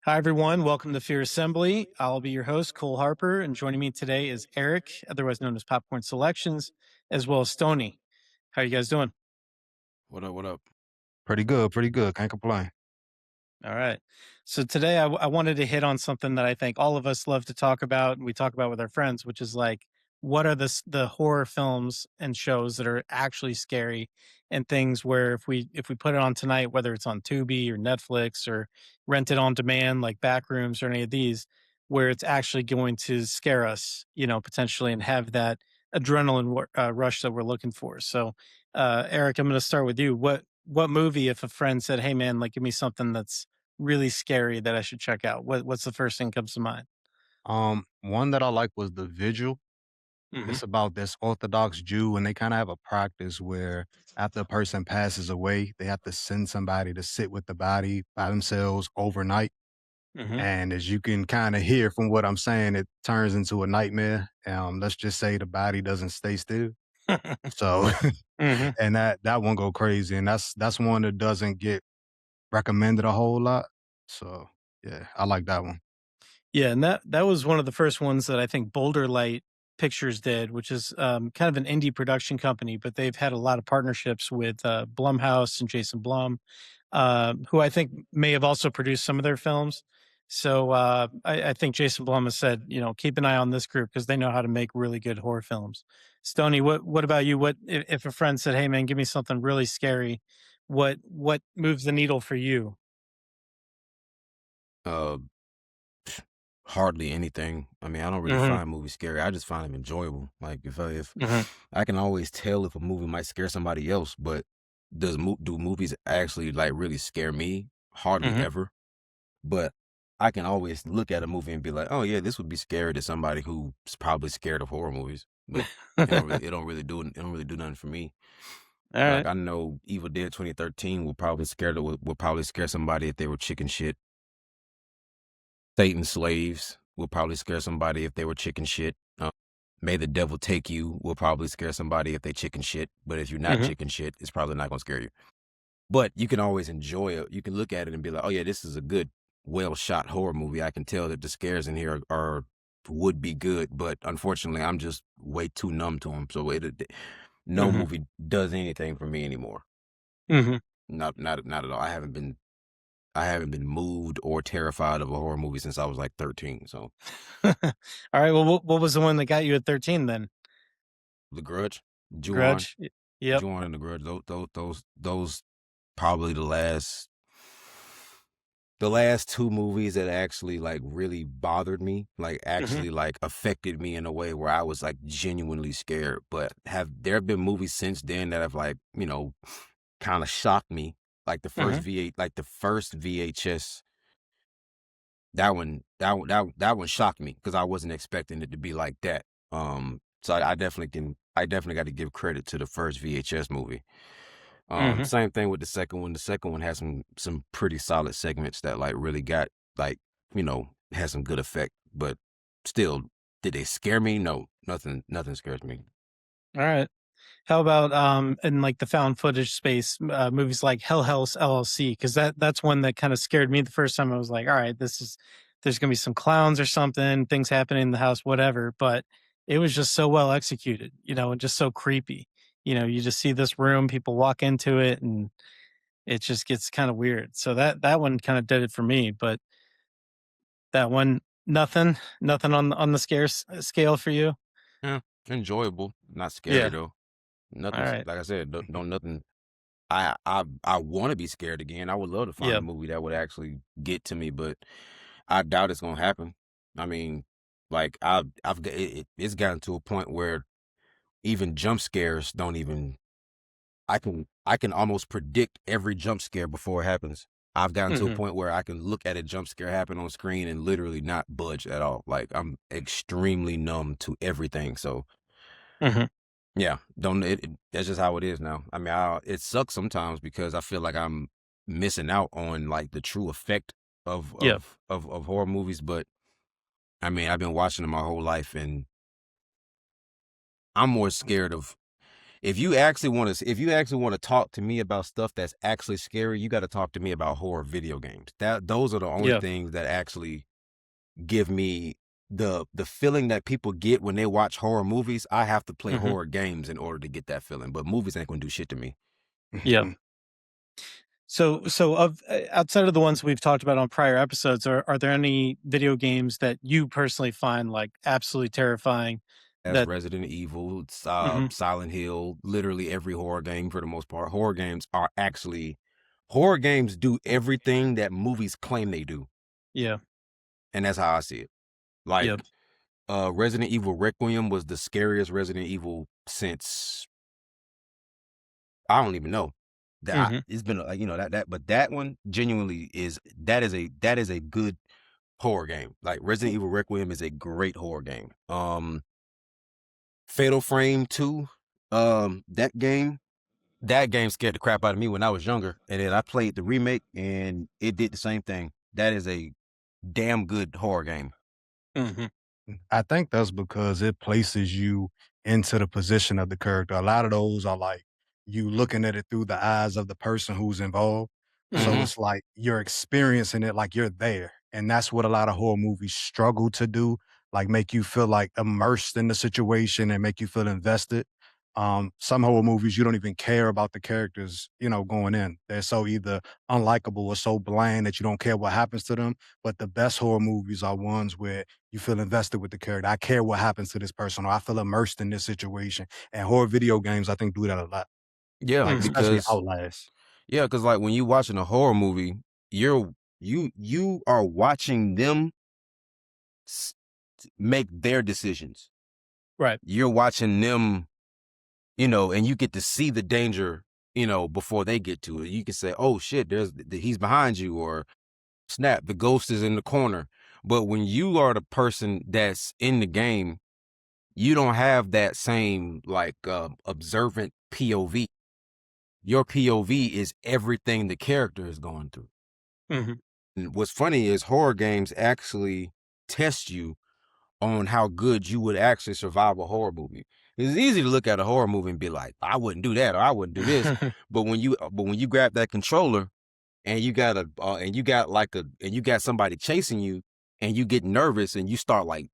Hi, everyone. Welcome to Fear Assembly. I'll be your host, Cole Harper, and joining me today is Eric, otherwise known as Popcorn Selections, as well as Stoney. How are you guys doing? What up? What up? Pretty good, pretty good. Can't complain. All right. So today I wanted to hit on something that I think all of us love to talk about, and we talk about with our friends, which is like, what are the horror films and shows that are actually scary, and things where if we put it on tonight, whether it's on Tubi or Netflix or rent it on demand like Backrooms or any of these, where it's actually going to scare us, potentially, and have that rush that we're looking for. So, Eric, I'm going to start with you. What movie, if a friend said, "Hey, man, like, give me something that's really scary that I should check out," what's the first thing that comes to mind? One that I like was The Vigil. Mhm, It's about this Orthodox Jew, and they kind of have a practice where after a person passes away, they have to send somebody to sit with the body by themselves overnight. mhm. And as you can kind of hear from what I'm saying, it turns into a nightmare. Let's just say the body doesn't stay still. So, Mhm. and that one go crazy, and that's one that doesn't get recommended a whole lot. So, yeah, I like that one. Yeah, and that was one of the first ones that I think Boulder Light Pictures did, which is, kind of an indie production company, but they've had a lot of partnerships with, Blumhouse and Jason Blum, who I think may have also produced some of their films. So, I think Jason Blum has said, "Keep an eye on this group because they know how to make really good horror films." Stoney, what about you? What if a friend said, "Hey, man, give me something really scary," what moves the needle for you? Uh, Hardly anything. I mean, I don't really Mhm, find movies scary. I just find them enjoyable. Like if mhm, I can always tell if a movie might scare somebody else, but do movies actually like really scare me? Hardly mhm. ever. But I can always look at a movie and be like, oh yeah, this would be scary to somebody who's probably scared of horror movies. But it don't really do nothing for me. Like Alright. I know Evil Dead 2013 will probably scare somebody if they were chicken shit. Satan's Slaves will probably scare somebody if they were chicken shit. May the Devil Take You will probably scare somebody if they chicken shit. But if you're not Mhm. chicken shit, it's probably not gonna scare you. But you can always enjoy it. You can look at it and be like, oh yeah, this is a good, well shot horror movie. I can tell that the scares in here are would be good, but unfortunately, I'm just way too numb to them. So no Mhm. movie does anything for me anymore. Mhm. Not at all. I haven't been moved or terrified of a horror movie since I was like 13. So Alright, well, what was the one that got you at 13 then? The Grudge, Ju-on, Grudge? Yep. Ju-on and The Grudge, those probably the last 2 movies that actually, like, really bothered me, like, Mhm. actually, like, affected me in a way where I was, like, genuinely scared, but have there been movies since then that have, like, kinda shocked me, like Mhm. the first VHS, that one shocked me because I wasn't expecting it to be like that, so I definitely gotta give credit to the first VHS movie. Mhm. Same thing with the second one. The second one has some pretty solid segments that like really got like, has some good effect. But still, did they scare me? No, nothing scares me. Alright. How about, in, like, the found footage space, movies like Hell House LLC? Because that's one that kinda scared me the first time. I was like, "Alright, there's gonna be some clowns or something, things happening in the house, whatever," but it was just so well executed, and just so creepy. You just see this room, people walk into it, and it just gets kinda weird. So that one kinda did it for me, but that one, nothing on the scale for you? Yeah, enjoyable, not scary Yeah. though. Nothing's Alright. like I said, don't nothing. I want to be scared again. I would love to find a Yeah. movie that would actually get to me, but I doubt it's gonna happen. I mean, like it's gotten to a point where even jump scares don't even I can almost predict every jump scare before it happens. I've gotten to a Mhm. point where I can look at a jump scare happen on screen and literally not budge at all. Like I'm extremely numb to everything. So Mhm. yeah, don't that's just how it is now. I mean, it sucks sometimes because I feel like I'm missing out on like the true effect of Yeah. horror movies. But I mean, I've been watching them my whole life, and I'm more scared of. if you actually want to talk to me about stuff that's actually scary, you got to talk to me about horror video games. Those are the only Yeah. things that actually give me the feeling that people get when they watch horror movies. I have to play Mhm. horror games in order to get that feeling, but movies ain't gonna do shit to me. Yeah. So of outside of the ones we've talked about on prior episodes, are there any video games that you personally find, like, absolutely terrifying As that Resident Evil, Mhm. Silent Hill, literally every horror game for the most part. Horror games do everything that movies claim they do, Yeah. and that's how I see it. Like, Yep. Resident Evil Requiem was the scariest Resident Evil since I don't even know. Mhm. It's been like, but that one genuinely that is a good horror game. Like Resident Evil Requiem is a great horror game. Fatal Frame 2, that game scared the crap out of me when I was younger, and then I played the remake and it did the same thing. That is a damn good horror game. Mhm. I think that's because it places you into the position of the character. A lot of those are like you looking at it through the eyes of the person who's involved. So Mhm. it's like you're experiencing it like you're there. And that's what a lot of horror movies struggle to do, like make you feel like immersed in the situation and make you feel invested. Some horror movies you don't even care about the characters, going in. They're so either unlikable or so bland that you don't care what happens to them. But the best horror movies are ones where you feel invested with the character. I care what happens to this person, or I feel immersed in this situation. And horror video games, I think, do that a lot. Yeah, Like Mhm. especially because Outlast. like when you watching a horror movie, you are watching them s- make their decisions. Right. You're watching them, and you get to see the danger, before they get to it. You can say, "Oh shit, he's behind you," or "Snap, the ghost is in the corner." But when you are the person that's in the game, you don't have that same like observant POV. Your POV is everything the character is going through. Mhm. And what's funny is horror games actually test you on how good you would actually survive a horror movie. It's easy to look at a horror movie and be like, I wouldn't do that or I wouldn't do this. But when you grab that controller and you got somebody chasing you and you get nervous and you start like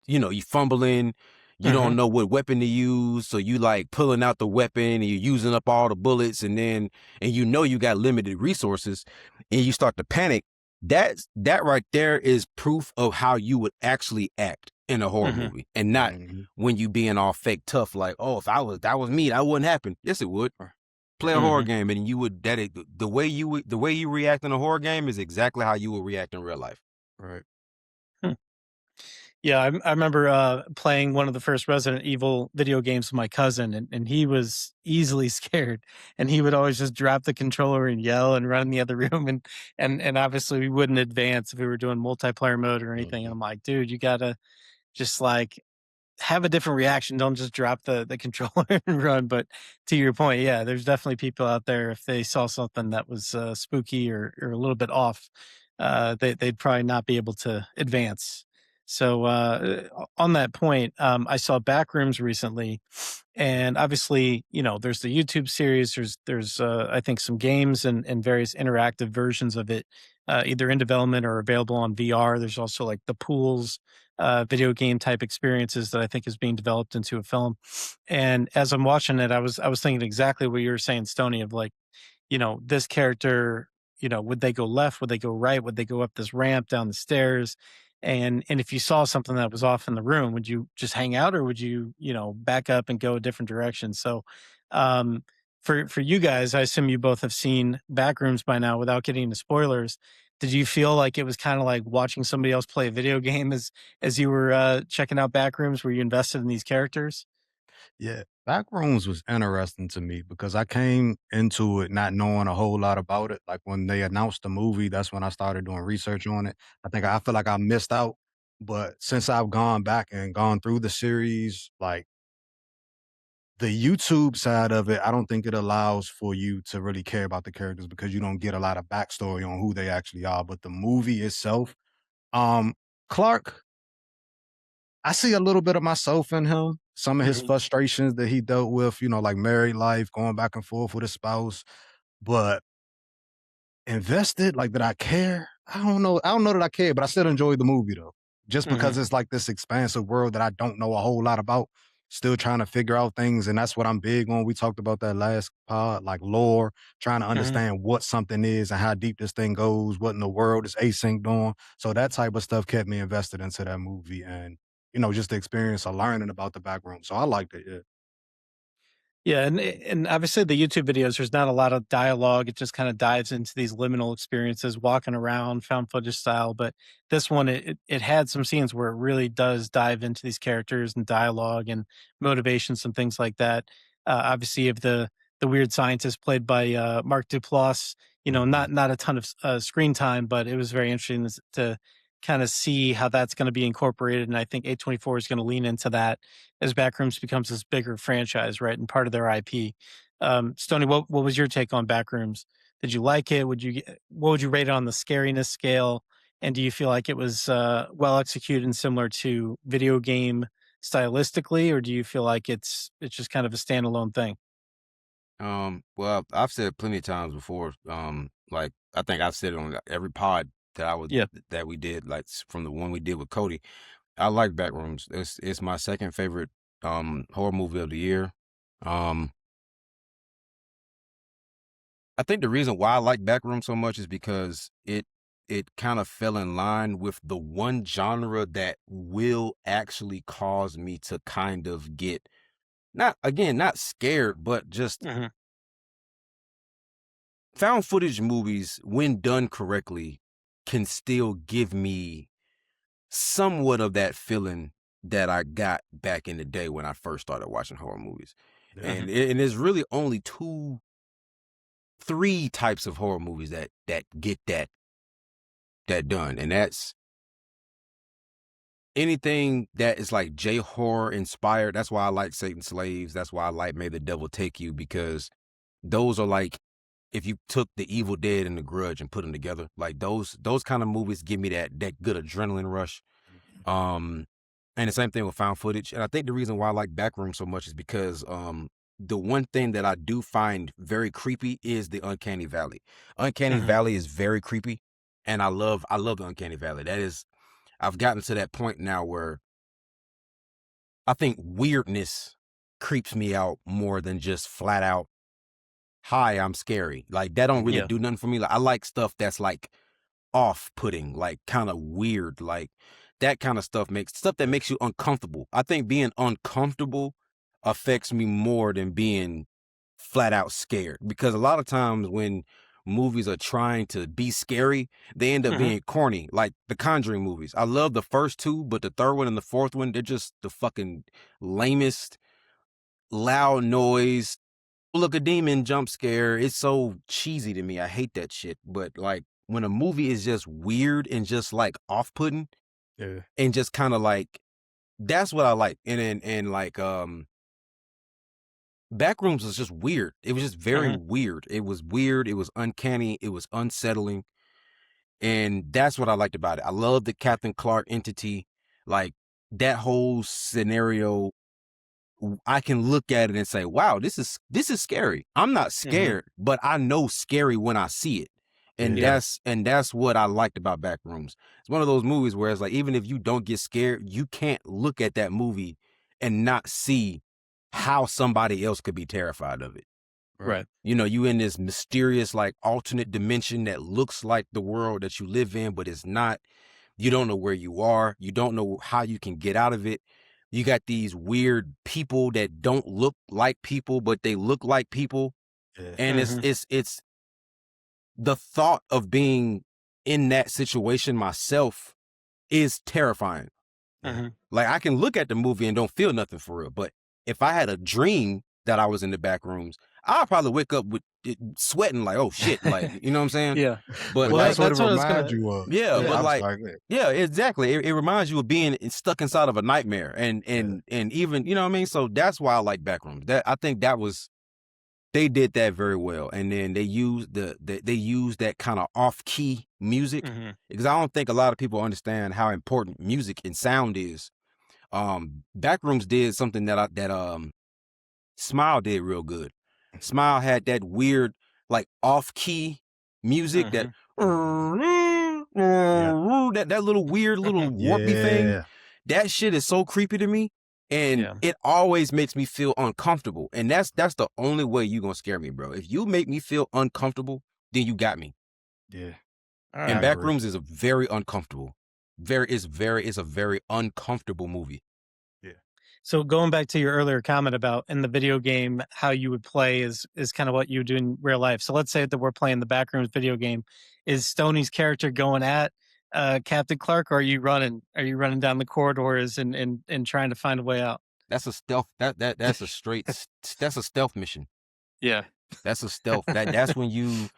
you fumbling, you don't Mhm. know what weapon to use, so you like pulling out the weapon and you're using up all the bullets, and you got limited resources and you start to panic. That right there is proof of how you would actually act in a horror Mhm. movie, and not Mhm. when you being all fake tough like, oh, if that was me, that wouldn't happen. Yes, it would. Play a horror Mhm. game and you would that it, the way you react in a horror game is exactly how you would react in real life. Right. Yeah, I remember, playing one of the first Resident Evil video games with my cousin, and he was easily scared, and he would always just drop the controller and yell and run in the other room, and obviously, we wouldn't advance if we were doing multiplayer mode or anything, and Mhm. I'm like, "Dude, you gotta just, like, have a different reaction. Don't just drop the controller and run." But to your point, yeah, there's definitely people out there, if they saw something that was, spooky or a little bit off, they'd probably not be able to advance. So, on that point, I saw Backrooms recently, and obviously, there's the YouTube series. There's I think some games and various interactive versions of it, either in development or available on VR. There's also like the pools, video game type experiences that I think is being developed into a film. And as I'm watching it, I was thinking exactly what you were saying, Stoney, of like, this character, would they go left? Would they go right? Would they go up this ramp, down the stairs? And if you saw something that was off in the room, would you just hang out, or would you, back up and go a different direction? So, um, for you guys, I assume you both have seen Backrooms by now without getting into spoilers. Did you feel like it was kind of like watching somebody else play a video game as you were checking out Backrooms? Were you invested in these characters? Yeah. Backrooms was interesting to me because I came into it not knowing a whole lot about it. Like when they announced the movie, that's when I started doing research on it. I feel like I missed out. But since I've gone back and gone through the series, like the YouTube side of it, I don't think it allows for you to really care about the characters because you don't get a lot of backstory on who they actually are. But the movie itself, um, Clark I see a little bit of myself in him. Some of his Mhm, frustrations that he dealt with, like married life, going back and forth with his spouse. But invested, like, did I care? I don't know. I don't know that I care, but I still enjoyed the movie though. Just because mhm, it's like this expansive world that I don't know a whole lot about. Still trying to figure out things, and that's what I'm big on. We talked about that last pod, like lore, trying to mhm. understand what something is and how deep this thing goes, what in the world is async doing. So that type of stuff kept me invested into that movie, and just the experience of learning about the background. So I liked it. Yeah. Yeah, and obviously the YouTube videos, there's not a lot of dialogue. It just kind of dives into these liminal experiences, walking around, found footage style. But this one, it had some scenes where it really does dive into these characters and dialogue and motivations and things like that. Obviously, of the weird scientist played by Mark Duplass, Mhm. not a ton of screen time, but it was very interesting to kind of see how that's going to be incorporated. And I think A24 is going to lean into that as Backrooms becomes this bigger franchise, right, and part of their IP. Stoney, what was your take on Backrooms? Did you like it? What would you rate it on the scariness scale? And do you feel like it was well executed and similar to video game stylistically, or do you feel like it's just kind of a standalone thing? Well, I've said plenty of times before, like I think I've said it on every pod Yeah. that we did, like from the one we did with Cody. I like Backrooms. It's my second favorite horror movie of the year. Um, I think the reason why I like Backrooms so much is because it kind of fell in line with the one genre that will actually cause me to kind of get not scared, but just Hmm. found footage movies, when done correctly, can still give me somewhat of that feeling that I got back in the day when I first started watching horror movies. Yeah. And there's really only three types of horror movies that get that done. And that's anything that is like J horror inspired. That's why I like Satan Slaves. That's why I like May the Devil Take You, because those are like if you took The Evil Dead and The Grudge and put them together, like those kind of movies give me that good adrenaline rush. Um, and the same thing with found footage. And I think the reason why I like Backroom so much is because the one thing that I do find very creepy is the Uncanny Valley. Uncanny Hmm. Valley is very creepy, and I love the Uncanny Valley. That is, I've gotten to that point now where I think weirdness creeps me out more than just flat out, hi, I'm scary. Like that don't really Yeah. do nothing for me. Like I like stuff that's like off-putting, like kind of weird, like that kind of stuff that makes you uncomfortable. I think being uncomfortable affects me more than being flat out scared, because a lot of times when movies are trying to be scary, they end up Hmm. being corny, like the Conjuring movies. I love the first two, but the third one and the fourth one, they're just the fucking lamest, loud noise, look a demon jump scare. It's so cheesy to me. I hate that shit. But like when a movie is just weird and just like off-putting Yeah. and just kind of like, that's what I like. And like Backrooms was just weird. It was just very Hmm. weird. It was weird. It was uncanny. It was unsettling. And that's what I liked about it. I love the Captain Clark entity. Like that whole scenario, I can look at it and say, wow, this is scary. I'm not Hmm. scared, but I know scary when I see it. And Yeah. Yeah. that's what I liked about Backrooms. It's one of those movies where it's like, even if you don't get scared, you can't look at that movie and not see how somebody else could be terrified of it. Right. Right. You in this mysterious, like alternate dimension that looks like the world that you live in, but it's not. You don't know where you are. You don't know how you can get out of it. You got these weird people that don't look like people, but they look like people. Yeah. And it's Hmm. it's it's the thought of being in that situation myself is terrifying. Yeah. Hmm. Like I can look at the movie and don't feel nothing for real. But if I had a dream that I was in the back rooms, I'll probably wake up with it sweating like, oh shit, like you know what I'm saying? Yeah. But But Well, like, that's what it that's what I was reminds gonna. you of. yeah, Yeah. but Yeah. I'm like, sorry. Go ahead. yeah, exactly. It reminds you of being stuck inside of a nightmare, and Yeah. and and even you know what I mean. So that's why I like Backrooms. That I think that was they did that very well, and then they used they used that kind of off key music, Hmm. because I don't think a lot of people understand how important music and sound is Backrooms did something that Smile did real good. Smile had that weird, like off key music that that little weird little warpy thing. Yeah. That shit is so creepy to me, and Yeah. it always makes me feel uncomfortable. And that's the only way you gonna scare me, bro. If you make me feel uncomfortable, then you got me. Yeah. All And right. I agree. Backrooms is a very uncomfortable, it's a very uncomfortable movie. Yeah. So going back to your earlier comment about in the video game, how you would play is kind of what you do in real life. So let's say that we're playing the Backrooms video game. Is Stoney's character going at Captain Clark, or are you running? Are you running down the corridors and trying to find a way out? That's a stealth. That's a that's a stealth mission. Yeah. That's a stealth. That's when you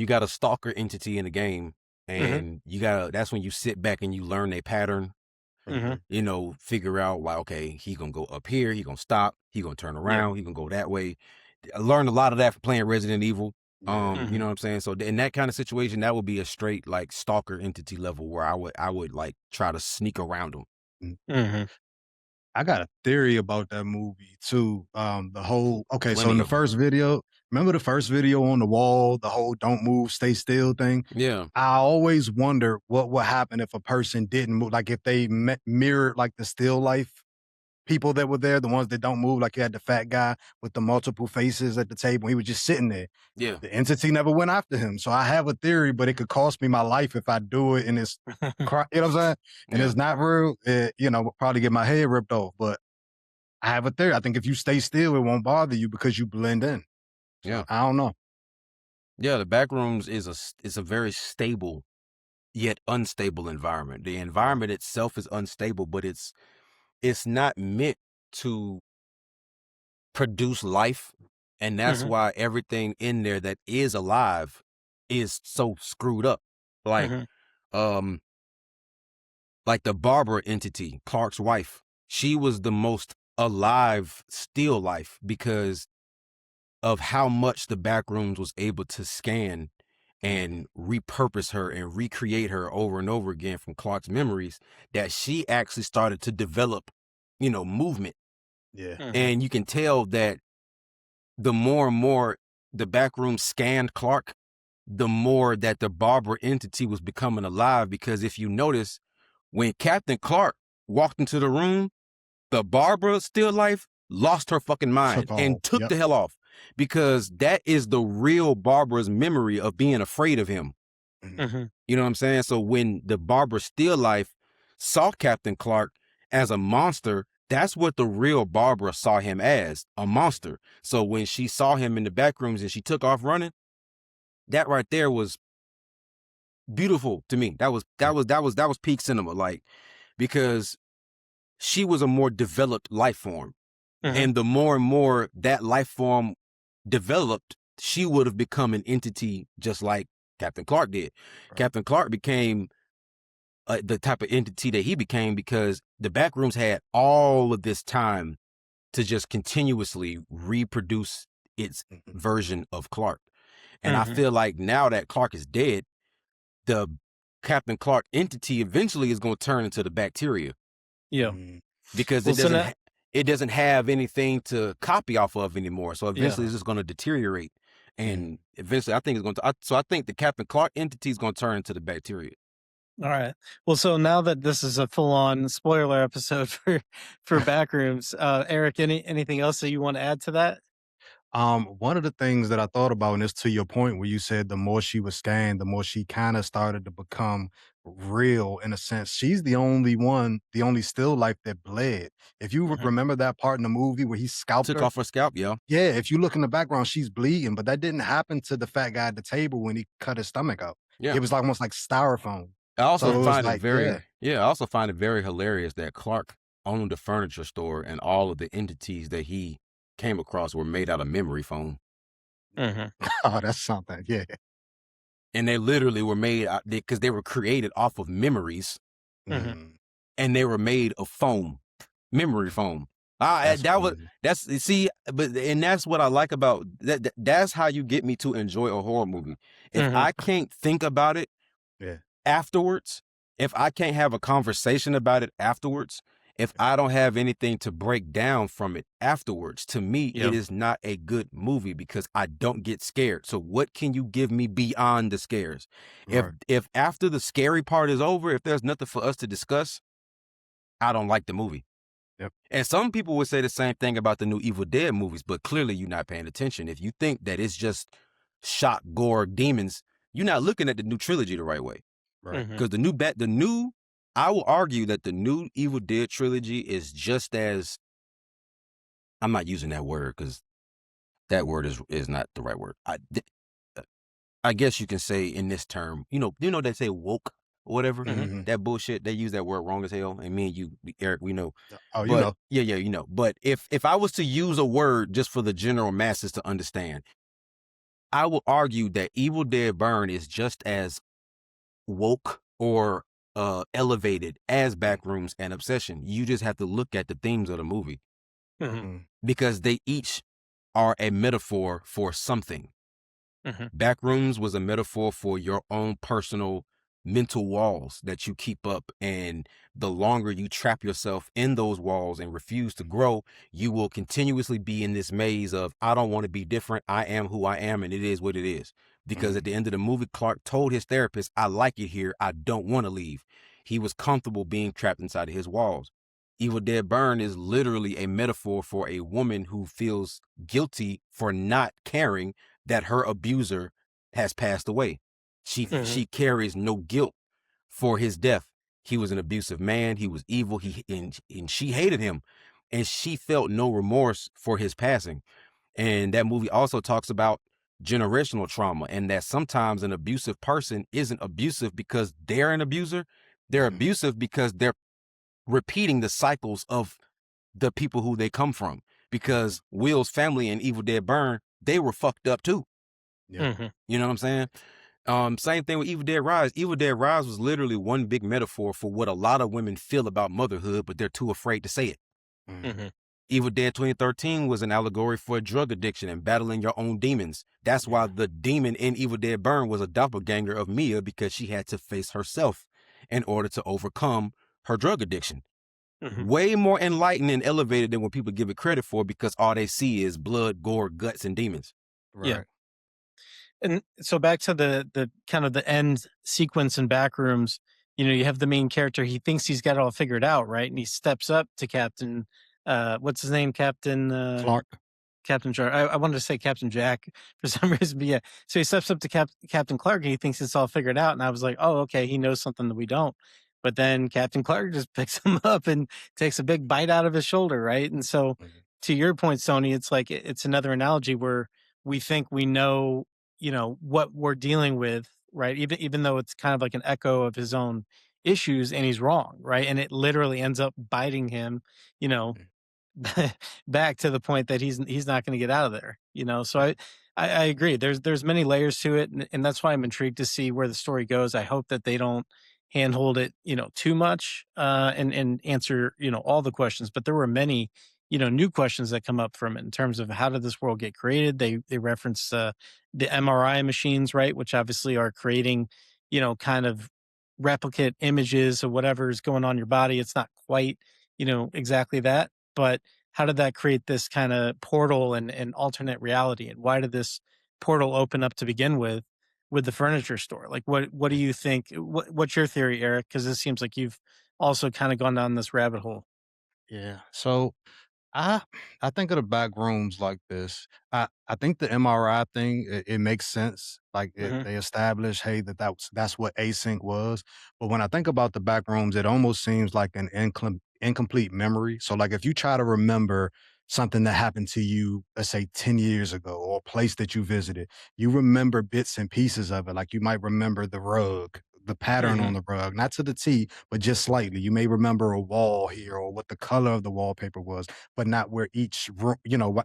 got a stalker entity in the game, and that's when you sit back and you learn a pattern. Mhm. You know, figure out like, okay, he gonna go up here, he gonna stop, he gonna turn around, he gonna go that way. I learned a lot of that from playing Resident Evil. Yeah. You know what I'm saying? So in that kind of situation, that would be a straight like stalker entity level where I would like try to sneak around them. Mhm. I got a theory about that movie too. The whole so Plenty in the of 'em. first video, remember the first video on the wall, the whole "don't move, stay still" thing? Yeah. I always wonder what would happen if a person didn't move, like if they mirrored like the still life people that were there, the ones that don't move. Like you had the fat guy with the multiple faces at the table. He was just sitting there. Yeah. The entity never went after him. So I have a theory, but it could cost me my life if I do it and it's, you know what I'm saying? And Yeah. it's not real. Probably get my head ripped off. But I have a theory. I think if you stay still, it won't bother you because you blend in. So Yeah. I don't know. Yeah, the Backrooms is a very stable yet unstable environment. The environment itself is unstable, but it's not meant to produce life, and that's Mhm. why everything in there that is alive is so screwed up. Like Mhm. um like the Barbara entity, Clark's wife, she was the most alive still life because of how much the Backrooms was able to scan and repurpose her and recreate her over and over again from Clark's memories, that she actually started to develop, movement. Yeah. Mhm. And you can tell that the more and more the Backroom scanned Clark, the more that the Barbara entity was becoming alive. Because if you notice, when Captain Clark walked into the room, the Barbara still life lost her fucking mind Took all. and took Yep. the hell off, because that is the real Barbara's memory of being afraid of him. Mhm. You know what I'm saying? So when the Barbara still life saw Captain Clark as a monster, that's what the real Barbara saw him as, a monster. So when she saw him in the back rooms and she took off running, that right there was beautiful to me. That was peak cinema, like, because she was a more developed life form. Mhm. And the more and more that life form developed, she would have become an entity just like Captain Clark did. Right. Captain Clark became the type of entity that he became because the Backrooms had all of this time to just continuously reproduce its version of Clark. And I Mhm. feel like now that Clark is dead, the Captain Clark entity eventually is going to turn into the bacteria, Yeah. because Well, so now, it doesn't have anything to copy off of anymore. So eventually yeah. it's just going to deteriorate, and eventually I think it's going to. So I think the Captain Clark entity is going to turn into the bacteria. All right. Well, so now that this is a full-on spoiler episode for Backrooms, Eric, anything else that you want to add to that? One of the things that I thought about, and it's to your point where you said the more she was scanned, the more she kind of started to become real in a sense. She's the only one, the only still life that bled. If you Mhm. remember that part in the movie where he scalped Took her, off her scalp, yeah. yeah, if you look in the background, she's bleeding, but that didn't happen to the fat guy at the table when he cut his stomach out. Yeah. It was almost like styrofoam. I also So it was find it like, yeah. I also find it very hilarious that Clark owned a furniture store and all of the entities that he came across were made out of memory foam. Mhm. Oh, that's something. Yeah. And they literally were made because they were created off of memories, Mhm. and they were made of foam, memory foam. That's That's what I like about that. That's how you get me to enjoy a horror movie. If Mhm. I can't think about it Yeah. afterwards, if I can't have a conversation about it afterwards, if I don't have anything to break down from it afterwards, to me, it Yep. is not a good movie because I don't get scared. So what can you give me beyond the scares? Right. If after the scary part is over, if there's nothing for us to discuss, I don't like the movie. Yep. And some people would say the same thing about the new Evil Dead movies, but clearly you're not paying attention. If you think that it's just shock, gore, demons, you're not looking at the new trilogy the right way. Right. Mhm. Because the new, I will argue that the new Evil Dead trilogy is just as, I'm not using that word because that word is not the right word. I guess you can say in this term, they say woke or whatever. Mhm. Hmm. That bullshit, they use that word wrong as hell. And me and you, Eric, we know. Oh, you But know. yeah, you know. But if I was to use a word just for the general masses to understand, I will argue that Evil Dead Burn is just as woke or elevated as Backrooms and Obsession. You just have to look at the themes of the movie Mhm. Mhm. because they each are a metaphor for something. Mhm. Backrooms was a metaphor for your own personal mental walls that you keep up. And the longer you trap yourself in those walls and refuse to grow, you will continuously be in this maze of, I don't want to be different. I am who I am, and it is what it is. Because at Mhm. the end of the movie, Clark told his therapist, I like it here. I don't want to leave. He was comfortable being trapped inside of his walls. Evil Dead Burn is literally a metaphor for a woman who feels guilty for not caring that her abuser has passed away. Mhm. She carries no guilt for his death. He was an abusive man. He was evil. And she hated him, and she felt no remorse for his passing. And that movie also talks about generational trauma and that sometimes an abusive person isn't abusive because they're an abuser. They're Mhm. abusive because they're repeating the cycles of the people who they come from. Mhm. Because Will's family in Evil Dead Burn, they were fucked up too. Yep. Mhm. You know what I'm saying? Same thing with Evil Dead Rise. Evil Dead Rise was literally one big metaphor for what a lot of women feel about motherhood, but they're too afraid to say it. Mhm. Mhm. Evil Dead 2013 was an allegory for drug addiction and battling your own demons. That's why Yeah. the demon in Evil Dead Burn was a doppelganger of Mia because she had to face herself in order to overcome her drug addiction. Mhm. Way more enlightened and elevated than what people give it credit for because all they see is blood, gore, guts, and demons. Yeah. Right. And so back to the kind of the end sequence in Backrooms, you have the main character, he thinks he's got it all figured out, right? And he steps up to Captain, what's his name? Clark. Captain Jar. I wanted to say Captain Jack for some reason, but yeah. So he steps up to Captain Clark and he thinks it's all figured out. And I was like, oh, okay, he knows something that we don't. But then Captain Clark just picks him up and takes a big bite out of his shoulder, right? And so Mhm. to your point, Sony, it's like it's another analogy where we think we know, what we're dealing with, right? Even though it's kind of like an echo of his own issues, and he's wrong, right? And it literally ends up biting him, you know, Mhm. back to the point that he's not going to get out of there, so Yeah. I agree, there's many layers to it, and that's why I'm intrigued to see where the story goes. I hope that they don't handhold it, too much, and answer, all the questions, but there were many, new questions that come up from it in terms of how did this world get created. They reference the MRI machines, right, which obviously are creating, kind of replicate images of whatever's going on in your body. It's not quite, exactly that, but how did that create this kind of portal and alternate reality? And why did this portal open up to begin with the furniture store? Like, what do Mhm. you think? What's your theory, Eric? Because it seems like you've also kind of gone down this rabbit hole. Yeah. So I I think of the back rooms like this. I think the MRI thing, it makes sense. Like Hmm. they established, hey, that's what async was. But when I think about the back rooms, it almost seems like an incomplete memory. So like if you try to remember something that happened to you, let's say 10 years ago, or a place that you visited, you remember bits and pieces of it. Like you might remember the rug, the pattern Hmm. on the rug, not to the T, but just slightly. You may remember a wall here or what the color of the wallpaper was, but not where each room,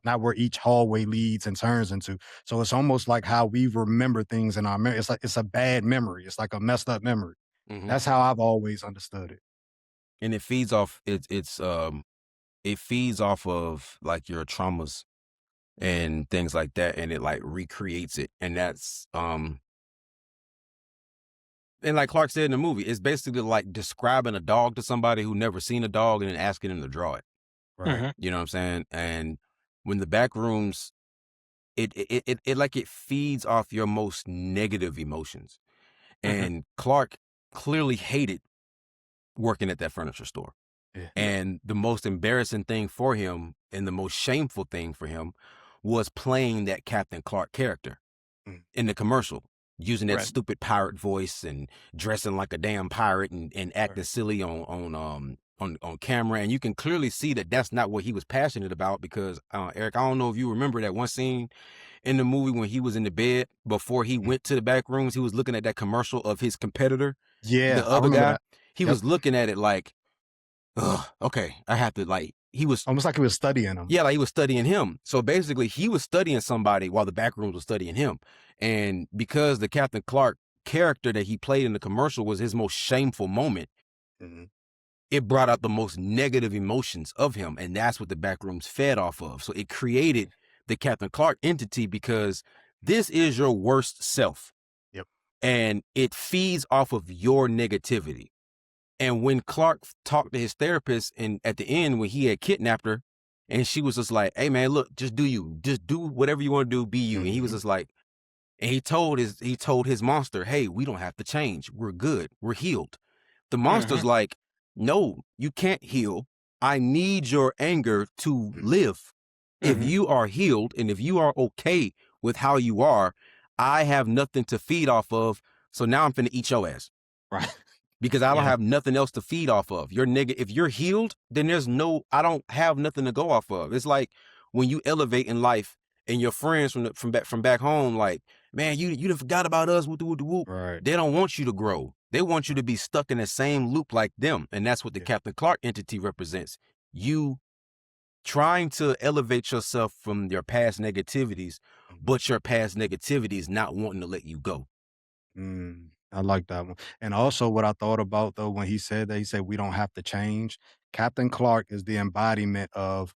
not where each hallway leads and turns into. So it's almost like how we remember things in our memory. It's like it's a bad memory. It's like a messed up memory. Hmm. That's how I've always understood it. And it feeds off it feeds off of like your traumas and things like that, and it like recreates it. And that's And like Clark said in the movie, it's basically like describing a dog to somebody who never seen a dog and then asking them to draw it. Right. Mhm, You know what I'm saying? And when the Backrooms, it like it feeds off your most negative emotions. mhm, And Clark clearly hated working at that furniture store. Yeah. yeah, And the most embarrassing thing for him and the most shameful thing for him was playing that Captain Clark character Mm. in the commercial, using that right, stupid pirate voice and dressing like a damn pirate and acting Right. silly on camera. And you can clearly see that that's not what he was passionate about because Eric, I don't know if you remember that one scene in the movie when he was in the bed before he Mm. went to the back rooms, he was looking at that commercial of his competitor, Yeah, the I other remember guy. that. He Yep. was looking at it like, ugh, okay, I have to like, he was, Almost like he was studying them. yeah, like he was studying him. So basically, he was studying somebody while the Backrooms was studying him. And because the Captain Clark character that he played in the commercial was his most shameful moment, Mhm. it brought out the most negative emotions of him. And that's what the Backrooms fed off of. So it created the Captain Clark entity because this is your worst self Yep. and it feeds off of your negativity. And when Clark talked to his therapist, and at the end, when he had kidnapped her, and she was just like, "Hey man, look, just do you, just do whatever you want to do, be you." And he was Mhm. just like, and he told his monster, "Hey, we don't have to change. We're good. We're healed." The monster's mhm, like, "No, you can't heal. I need your anger to Mhm. live. If mhm, you are healed and if you are okay with how you are, I have nothing to feed off of. So now I'm finna eat your ass." Right. Because I don't yeah, have nothing else to feed off of. Your nigga, if you're healed, then I don't have nothing to go off of. It's like when you elevate in life and your friends from back home, like, man, you done forgot about us, whoop, whoop, whoop. Right. They don't want you to grow. They want you Right. to be stuck in the same loop like them. And that's what the Yeah. Captain Clark entity represents. You trying to elevate yourself from your past negativities, Mhm. but your past negativities not wanting to let you go. I like that one. And also what I thought about though when he said that, he said we don't have to change. Captain Clark is the embodiment of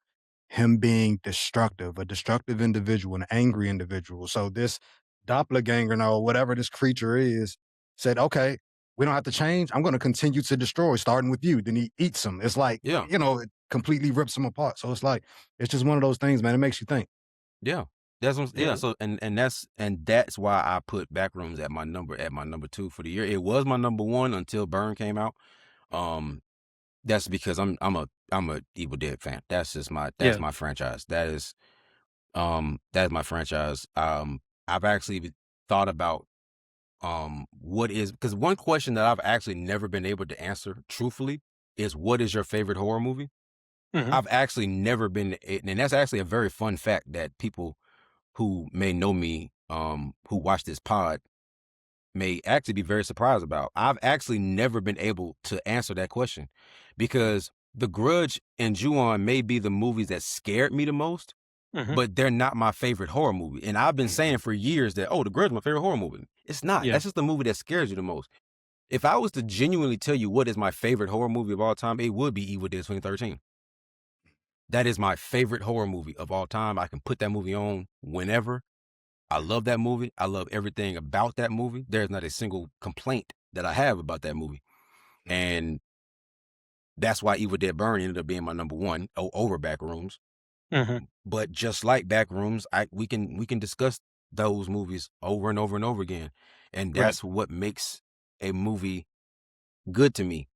him being destructive, a destructive individual, an angry individual. So this doppelganger or whatever this creature is said, okay, we don't have to change. I'm going to continue to destroy, starting with you. Then he eats him. It's like, Yeah. it completely rips him apart. So it's like, it's just one of those things, man. It makes you think. Yeah. That's what, yeah. Yeah. So and that's why I put Backrooms at my number 2 for the year. It was my number 1 until Burn came out. Um, that's because I'm a Evil Dead fan. That's yeah, my franchise. That is my franchise. I've actually thought about what is because one question that I've actually never been able to answer truthfully is what is your favorite horror movie? mhm, I've actually never been, and that's actually a very fun fact that people who may know me, who watch this pod may actually be very surprised about. I've actually never been able to answer that question because The Grudge and Ju-On may be the movies that scared me the most, mhm, but they're not my favorite horror movie. And I've been Mhm. saying for years that, oh, The Grudge is my favorite horror movie. It's not. yeah, That's just the movie that scares you the most. If I was to genuinely tell you what is my favorite horror movie of all time, it would be Evil Dead 2013. That is my favorite horror movie of all time. I can put that movie on whenever. I love that movie. I love everything about that movie. There's not a single complaint that I have about that movie. And that's why Evil Dead Burn ended up being my number 1 over Backrooms. mhm, But just like Backrooms, we can discuss those movies over and over and over again. And right, that's what makes a movie good to me.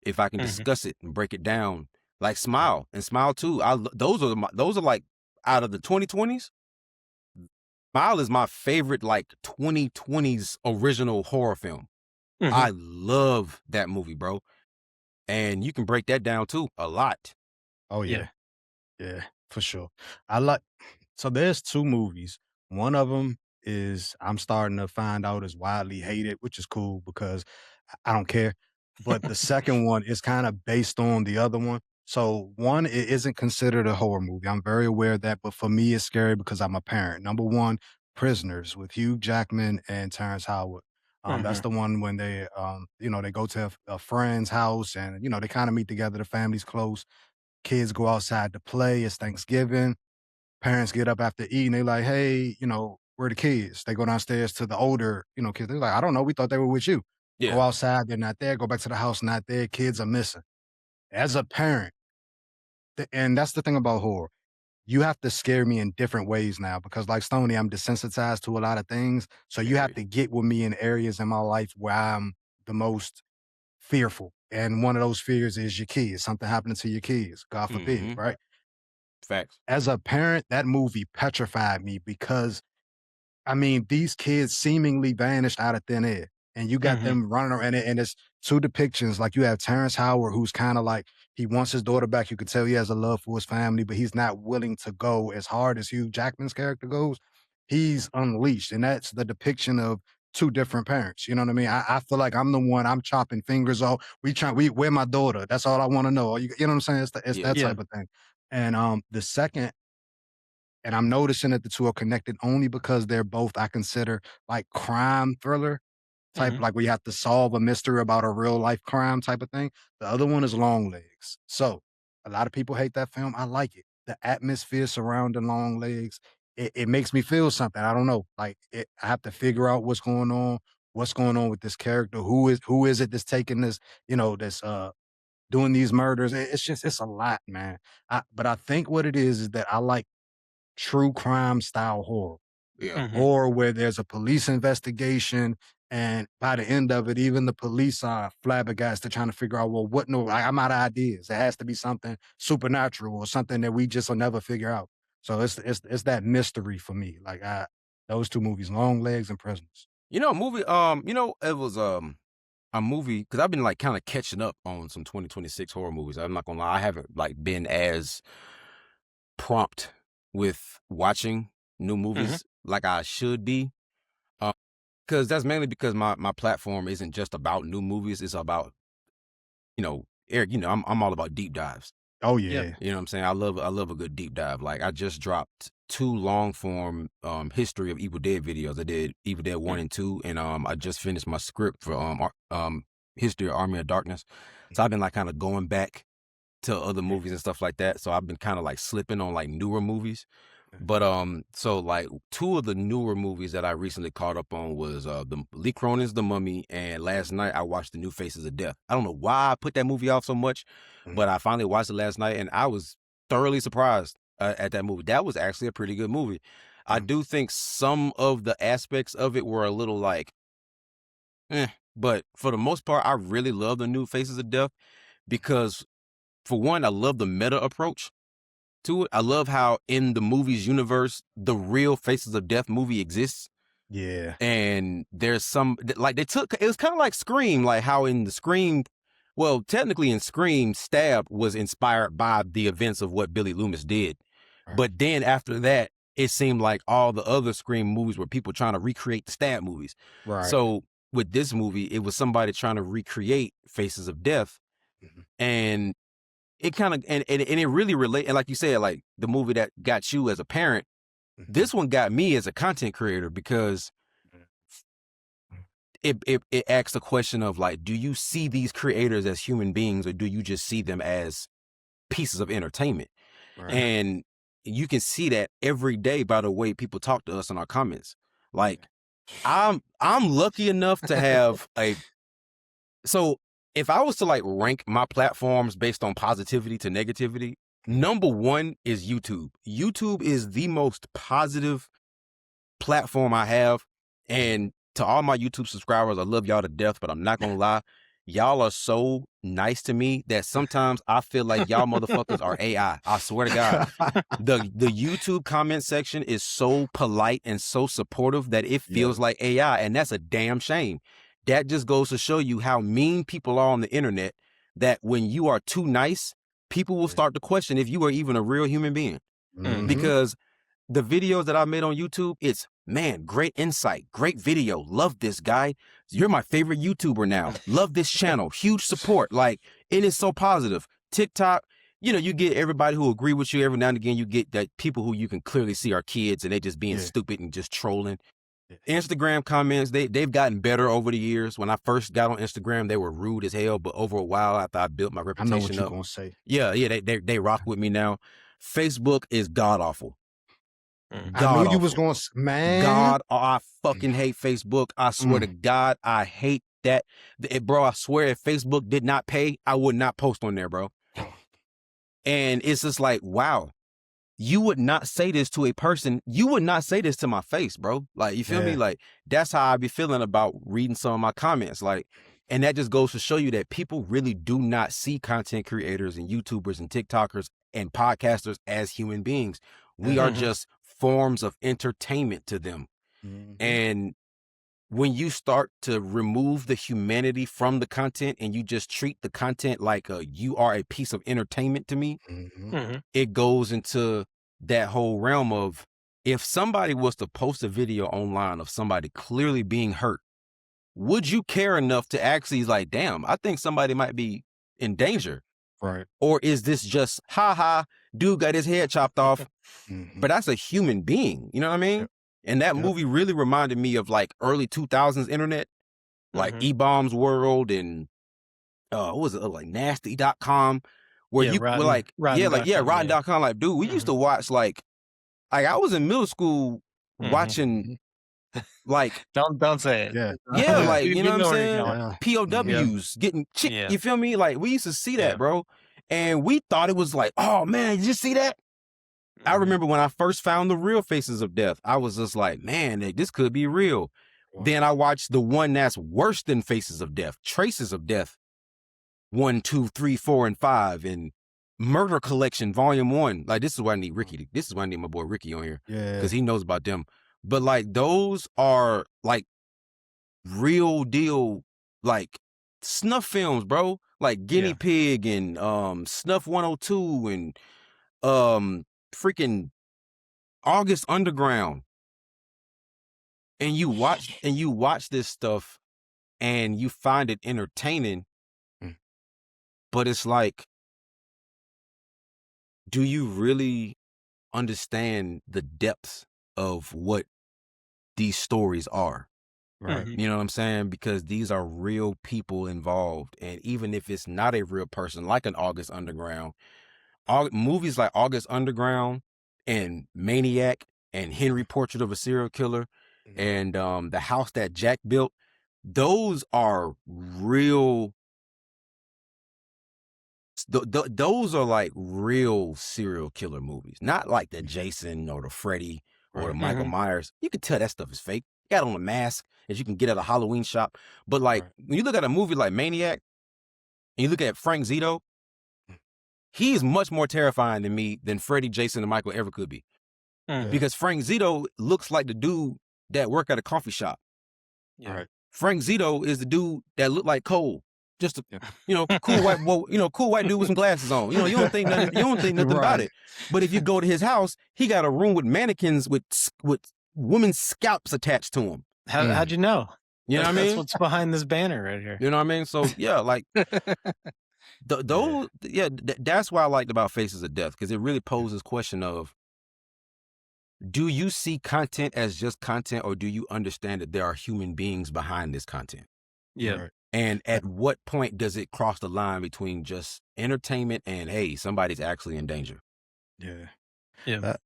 If I can mhm, discuss it and break it down, like Smile and Smile 2, those are like out of the 2020s. Smile is my favorite like 2020s original horror film. mhm, I love that movie, bro. And you can break that down too a lot. Oh yeah, yeah. Yeah, for sure. I like so there's 2 movies. One of them is I'm starting to find out is widely hated, which is cool because I don't care. But the second one is kinda based on the other one. So one, it isn't considered a horror movie. I'm very aware of that, but for me, it's scary because I'm a parent. Number 1, Prisoners with Hugh Jackman and Terrence Howard. That's mhm, the one when they go to a friend's house and, they kinda meet together, the family's close. Kids go outside to play. It's Thanksgiving. Parents get up after eating. They like, hey, where the kids? They go downstairs to the older, kids. They're like, I don't know. We thought they were with you. Go Yeah. outside, they're not there. Go back to the house, not there. Kids are missing. As a parent, and that's the thing about horror. You have to scare me in different ways now because, like Stoney, I'm desensitized to a lot of things. So you have Yeah. to get with me in areas in my life where I'm the most fearful. And one of those fears is your kids, something happening to your kids, God forbid, Mm-hmm. right? Facts. As a parent, that movie petrified me because I mean, these kids seemingly vanished out of thin air, and you got Mhm. them running around, and it's 2 depictions, like, you have Terrence Howard, who's kinda like he wants his daughter back, you could tell he has a love for his family, but he's not willing to go as hard as Hugh Jackman's character goes. He's unleashed, and that's the depiction of 2 different parents, you know what I mean? I feel like I'm the one, I'm chopping fingers off, where my daughter? That's all I wanna know, you know what I'm saying? It's Yeah. that Yeah. type of thing, and, the second and I'm noticing that the 2 are connected only because they're both, I consider, like, crime thriller type, Mhm. like, where you have to solve a mystery about a real life crime type of thing. The other one is Long Legs. So, a lot of people hate that film, I like it. The atmosphere surrounding Long Legs, it makes me feel something, I don't know, like, I have to figure out what's going on with this character, who is it that's taking this, that's, doing these murders, it's just it's a lot, man. But I think what it is that I like true crime style horror. Yeah. Mhm. Horror where there's a police investigation, and by the end of it, even the police are flabbergasted trying to figure out, well, what no, I'm out of ideas. It has to be something supernatural or something that we just will never figure out. So it's that mystery for me. Like those 2 movies, Long Legs and Prisoners. You know, a movie. It was a movie because I've been like kind of catching up on some 2026 horror movies. I'm not gonna lie, I haven't like been as prompt with watching new Mhm. movies like I should be. Because that's mainly because my platform isn't just about new movies. It's about Eric. I'm all about deep dives. Oh Yeah. yeah. You know what I'm saying? I love a good deep dive. Like I just dropped 2 long form history of Evil Dead videos. I did Evil Dead 1 Mm. and 2, and I just finished my script for History of Army of Darkness. So Mhm. I've been like kind of going back to other Yeah. movies and stuff like that. So I've been kind of like slipping on like newer movies. Yeah. But so like 2 of the newer movies that I recently caught up on was the Lee Cronin's The Mummy, and last night I watched The New Faces of Death. I don't know why I put that movie off so much, Mhm. but I finally watched it last night and I was thoroughly surprised at that movie. That was actually a pretty good movie. I Mhm. do think some of the aspects of it were a little like but for the most part I really love The New Faces of Death because for one I love the meta approach to it. I love how in the movie's universe, the real Faces of Death movie exists. Yeah. And there's some like they took it was kind of like Scream, like how in the Scream, well, technically in Scream, Stab was inspired by the events of what Billy Loomis did. Right. But then after that, it seemed like all the other Scream movies were people trying to recreate the Stab movies. Right. So with this movie, it was somebody trying to recreate Faces of Death. Mhm. And it kind of and it really relate, and like you said, like the movie that got you as a parent, Mhm. this one got me as a content creator because Mhm. it asks the question of like, do you see these creators as human beings or do you just see them as pieces of entertainment? Right. Mhm. And you can see that every day by the way people talk to us in our comments. Yeah. Like I'm lucky enough to have a so if I was to like rank my platforms based on positivity to negativity, Mhm. number 1 is YouTube. YouTube is the most positive platform I have. Mhm. And to all my YouTube subscribers, I love y'all to death, but I'm not gonna lie. Y'all are so nice to me that sometimes I feel like y'all motherfuckers are AI. I swear to God. The YouTube comment section is so polite and so supportive that it Yeah. feels like AI, and that's a damn shame. That just goes to show you how mean people are on the internet, that when you are too nice, people will Yeah. start to question if you are even a real human being. Mhm. Mhm. Because the videos that I made on YouTube, it's man, great insight, great video. Love this guy. You're my favorite YouTuber now. Love this channel. Huge support. Like it is so positive. TikTok, you get everybody who agree with you. Every now and again, you get that people who you can clearly see are kids and they just being Yeah. stupid and just trolling. Yeah. Instagram comments, they've gotten better over the years. When I first got on Instagram, they were rude as hell, but over a while after I built my I know what reputation you're up, gonna say. yeah, they rock with me now. Facebook is god awful. Mhm. I knew God you was awful. gonna man. God, I fucking hate Facebook. I swear to Mm. God, I hate that, bro, I swear if Facebook did not pay, I would not post on there, bro. And it's just like, wow, you would not say this to a person. You would not say this to my face, bro. Like, you feel me? Like, that's how I be feeling about reading some of my comments. Like, and that just goes to show you that people really do not see content creators and YouTubers and TikTokers and podcasters as human beings. We are just forms of entertainment to them. And when you start to remove the humanity from the content and you just treat the content like you are a piece of entertainment to me, it goes into that whole realm of, if somebody was to post a video online of somebody clearly being hurt, would you care enough to actually like, damn, I think somebody might be in danger? Right. Or is this just, ha, dude got his head chopped off, but that's a human being, you know what I mean? And that movie really reminded me of like early 2000s internet, like E-Bombs World and what was it, like nasty.com, where you were like, rotten.com. Like, dude, we used to watch like I was in middle school watching like don't say it. Like, you know what I'm saying? POWs getting chick, you feel me? Like, we used to see that, bro. And we thought it was like, oh man, did you see that? I remember when I first found the real Faces of Death, I was just like, man, this could be real. Then I watched the one that's worse than Faces of Death, Traces of Death, 1, 2, 3, 4, and 5, and Murder Collection, Volume 1. Like, this is why I need Ricky. This is why I need my boy Ricky on here. Because he knows about them. But like, those are like real deal, like snuff films, bro. Like Guinea Pig and Snuff 102 and freaking August Underground. And you watch this stuff and you find it entertaining, but it's like, do you really understand the depths of what these stories are? Right. You know what I'm saying? Because these are real people involved. And even if it's not a real person, like an August Underground, movies like August Underground and Maniac and Henry Portrait of a Serial Killer and The House That Jack Built, those are real. Those are like real serial killer movies, not like the Jason or the Freddy or the Michael Myers. You can tell that stuff is fake. Got on a mask as you can get at a Halloween shop. But like, when you look at a movie like Maniac and you look at Frank Zito, he's much more terrifying to me than Freddy, Jason, and Michael ever could be. Because Frank Zito looks like the dude that worked at a coffee shop. Frank Zito is the dude that looked like Cole. Just a, cool white dude with some glasses on. You don't think nothing about it. But if you go to his house, he got a room with mannequins with women's scalps attached to him. How'd you know? You know what I mean? That's what's behind this banner right here. You know what I mean? So yeah, like that's what I liked about Faces of Death, because it really poses question of, do you see content as just content, or do you understand that there are human beings behind this content? And at what point does it cross the line between just entertainment and, hey, somebody's actually in danger? That's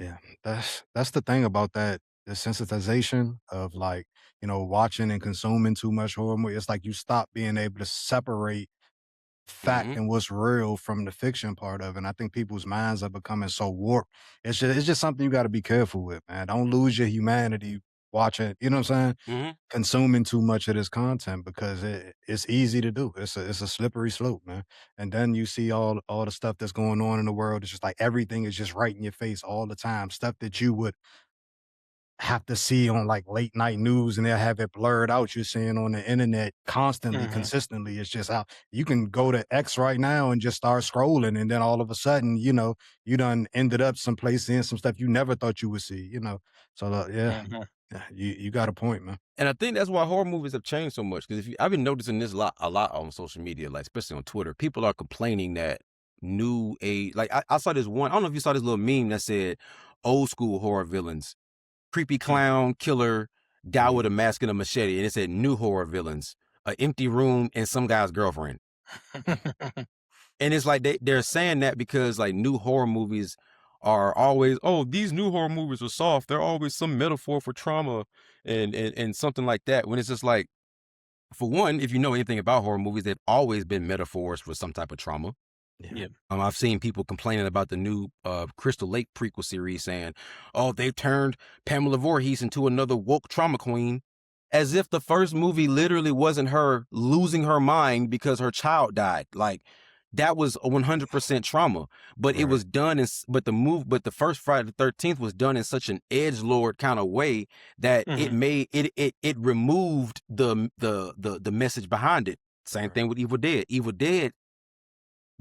the thing about that, the sensitization of like, watching and consuming too much horror movie. It's like you stop being able to separate fact and what's real from the fiction part of it. And I think people's minds are becoming so warped. It's just something you got to be careful with, man. Don't lose your humanity watching, you know what I'm saying? Consuming too much of this content, because it's easy to do. It's a slippery slope, man. And then you see all the stuff that's going on in the world. It's just like everything is just right in your face all the time. Stuff that you would have to see on like late night news and they'll have it blurred out. You're seeing on the internet constantly, consistently. It's just how you can go to X right now and just start scrolling. And then all of a sudden, you done ended up someplace seeing some stuff you never thought you would see, So you got a point, man. And I think that's why horror movies have changed so much. Because I've been noticing this a lot on social media, like especially on Twitter, people are complaining that new age, like I saw this one, I don't know if you saw this little meme that said old school horror villains, creepy clown, killer, guy with a mask and a machete. And it said new horror villains, an empty room and some guy's girlfriend. And it's like they're saying that because like new horror movies are always, these new horror movies are soft. They're always some metaphor for trauma and something like that. When it's just like, For one, if you know anything about horror movies, they've always been metaphors for some type of trauma. Yeah. Yeah. I've seen people complaining about the new Crystal Lake prequel series saying, oh, they've turned Pamela Voorhees into another woke trauma queen, as if the first movie literally wasn't her losing her mind because her child died. Like, that was a 100% trauma, but it Right. was done in, but the first Friday the 13th was done in such an edgelord kind of way that it Mhm. made it removed the message behind it. Same Right. thing with Evil Dead. Evil Dead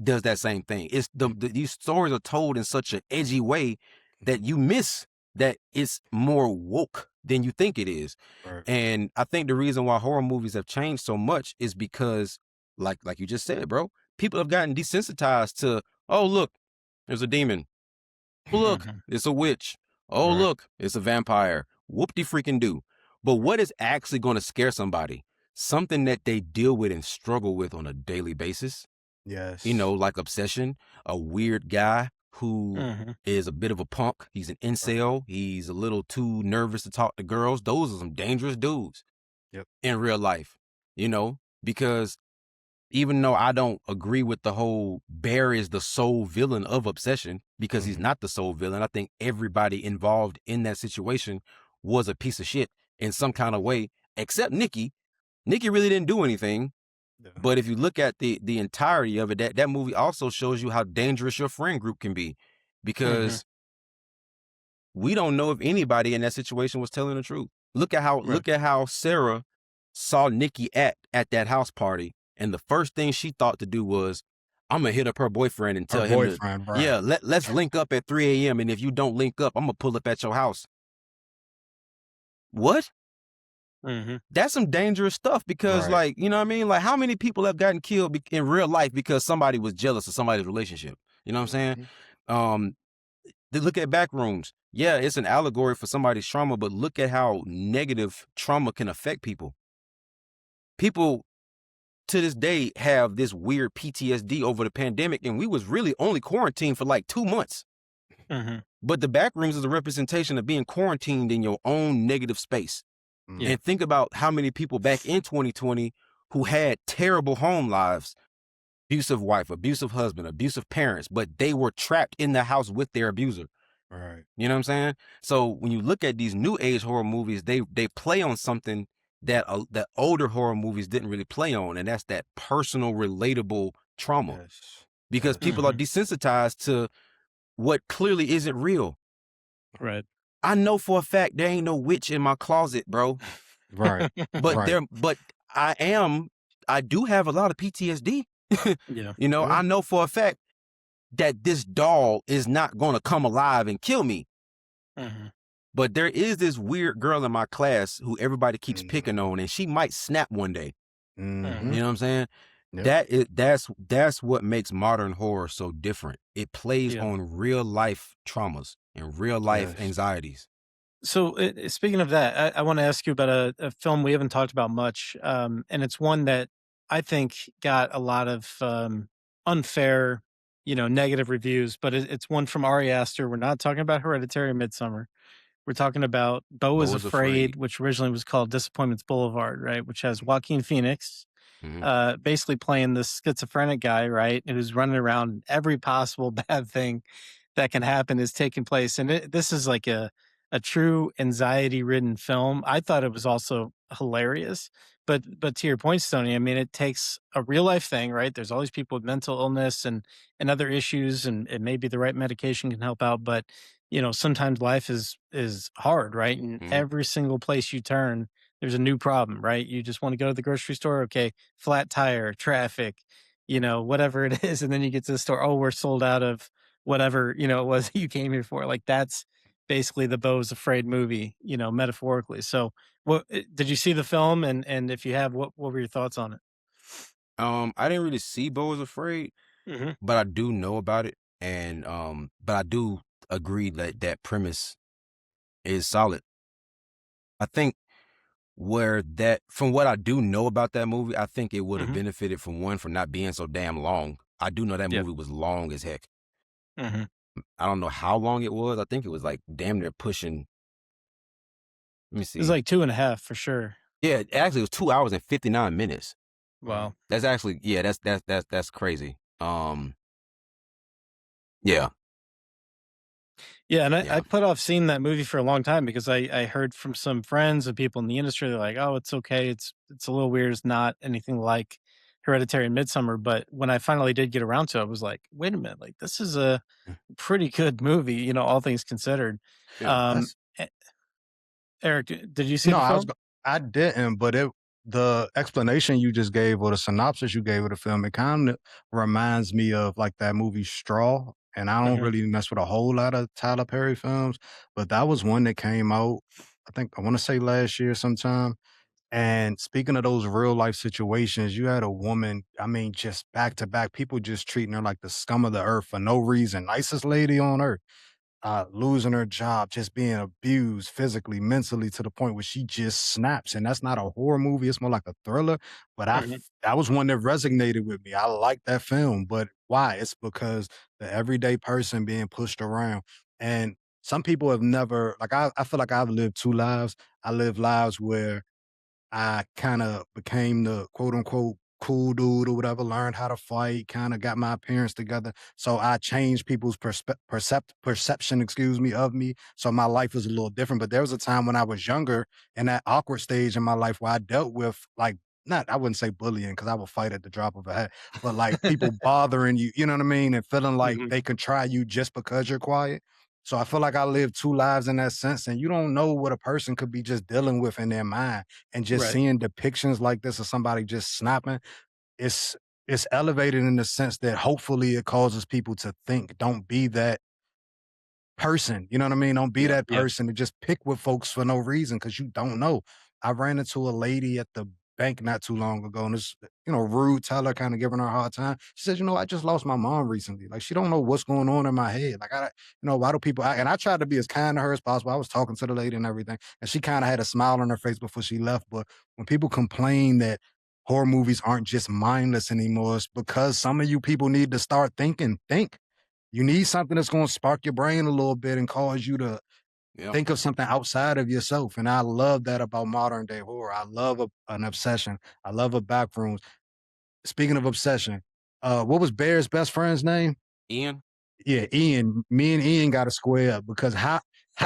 does that same thing. It's these stories are told in such an edgy way that you miss that it's more woke than you think it is. Right. And I think the reason why horror movies have changed so much is because, like you just said, bro, people have gotten desensitized to, oh look, there's a demon. Oh look, Mhm. it's a witch. Oh Right. look, it's a vampire. Whoop de freaking do. But what is actually going to scare somebody? Something that they deal with and struggle with on a daily basis, Yes. like Obsession, a weird guy who Mhm. is a bit of a punk. He's an Right. incel. He's a little too nervous to talk to girls. Those are some dangerous dudes Yep. in real life, because even though I don't agree with the whole Bear is the sole villain of Obsession, because he's Mhm. not the sole villain, I think everybody involved in that situation was a piece of shit in some kind of way, except Nikki. Nikki really didn't do anything. Yeah. But if you look at the entirety of it, that movie also shows you how dangerous your friend group can be, Mhm. because we don't know if anybody in that situation was telling the truth. Look at how Right. Sarah saw Nikki at that house party, and the first thing she thought to do was, I'm gonna hit up her boyfriend and Her tell him to, boyfriend, right. yeah, let's link up at 3 a.m. and if you don't link up, I'm gonna pull up at your house. What? Mhm. That's some dangerous stuff, because, Right. like, you know what I mean? Like, how many people have gotten killed in real life because somebody was jealous of somebody's relationship? You know what I'm saying? Mhm. Um, look at Backrooms. Yeah, it's an allegory for somebody's trauma, but look at how negative trauma can affect people. People to this day have this weird PTSD over the pandemic, and we was really only quarantined for like 2 months. Mhm. But the Backrooms is a representation of being quarantined in your own negative space. Yeah. Mhm. And think about how many people back in 2020 who had terrible home lives, abusive wife, abusive husband, abusive parents, but they were trapped in the house with their abuser. Right. You know what I'm saying? So when you look at these new age horror movies, they play on something that older horror movies didn't really play on, and that's that personal, relatable trauma. Yes. Because Yes. people are Mhm. desensitized to what clearly isn't real. Right. I know for a fact there ain't no witch in my closet, bro. Right. But Right. I do have a lot of PTSD. Yeah. Yeah. I know for a fact that this doll is not going to come alive and kill me. Mhm. But there is this weird girl in my class who everybody keeps picking Mhm. on, and she might snap one day. Mhm. You Mhm. know what I'm saying? Yep. That's what makes modern horror so different. It plays Yeah. on real life traumas and real life Yes. anxieties. So, speaking of that, I want to ask you about a film we haven't talked about much, and it's one that I think got a lot of unfair, negative reviews. But it's one from Ari Aster. We're not talking about Hereditary or Midsummer. We're talking about Beau Bo is was afraid. Afraid, which originally was called Disappointments Boulevard, right? Which has Joaquin Phoenix, Hmm. basically playing this schizophrenic guy, right, who's running around every possible bad thing that can happen is taking place, and this is like a true anxiety-ridden film. I thought it was also hilarious, but to your point, Stoney, I mean, it takes a real life thing, right? There's all these people with mental illness and other issues, and maybe the right medication can help out, but sometimes life is hard, right? And Hmm. every single place you turn, there's a new problem, right? You just want to go to the grocery store, okay, flat tire, traffic, whatever it is, and then you get to the store, oh, we're sold out of whatever, it was you came here for. Like that's basically the Beau's Afraid movie, metaphorically. So did you see the film? And if you have, what were your thoughts on it? I didn't really see Bo was afraid, Mhm. but I do know about it, and but I do agree that that premise is solid. I think where that from what I do know about that movie, I think it would have Mhm. benefited from not being so damn long. I do know that Yeah. movie was long as heck. Mhm. I don't know how long it was. I think it was like damn near pushing. Let me It was see. like 2.5 for sure. Yeah, actually, it was 2 hours and 59 minutes. Wow. That's actually, yeah, that's crazy. Yeah, Yeah, and I yeah. put off seeing that movie for a long time because I heard from some friends and people in the industry, they're like, "Oh, it's okay. It's a little weird. It's not anything like Hereditary and Midsummer." But when I finally did get around to it, I was like, "Wait a minute, like this is a pretty good movie, all things considered." Yeah. Um, That's E Eric, did you see no, the film? I didn't, but the explanation you just gave or the synopsis you gave of the film, it kind of reminds me of like that movie Straw. And I don't Mhm, really mess with a whole lot of Tyler Perry films, but that was one that came out, I think I want to say last year sometime. And speaking of those real life situations, you had a woman, I mean, just back to back, people just treating her like the scum of the earth for no reason. Nicest lady on earth, losing her job, just being abused physically, mentally to the point where she just snaps. And that's not a horror movie; it's more like a thriller. But mhm, that was one that resonated with me. I like that film, but why? It's because the everyday person being pushed around, and some people have never like. I feel like I've lived two lives. I live lives where I kinda became the quote unquote cool dude or whatever, learned how to fight, kinda got my parents together. So I changed people's perception, excuse me, of me. So my life was a little different. But there was a time when I was younger in that awkward stage in my life where I dealt with like not I wouldn't say bullying because I would fight at the drop of a hat, but like people bothering you, you know what I mean? And feeling like mhm, they can try you just because you're quiet. So I feel like I lived two lives in that sense. And you don't know what a person could be just dealing with in their mind and just right, seeing depictions like this of somebody just snapping, it's it's elevated in the sense that hopefully it causes people to think, don't be that person. You know what I mean? Don't be Yeah. that yeah, person to just pick with folks for no reason because you don't know. I ran into a lady at the bank not too long ago, and this, rude teller kind of giving her a hard time. She said, I just lost my mom recently. Like she don't know what's going on in my head. Like why do people and I tried to be as kind to her as possible. I was talking to the lady and everything, and she kind of had a smile on her face before she left. But when people complain that horror movies aren't just mindless anymore, it's because some of you people need to start thinking. Think. You need something that's gonna spark your brain a little bit and cause you to Yeah. think of something outside of yourself, and I love that about modern day horror. I love an obsession. I love a Backrooms. Speaking of obsession, what was Bear's best friend's name? Ian. Yeah, Ian. Me and Ian got to square up because how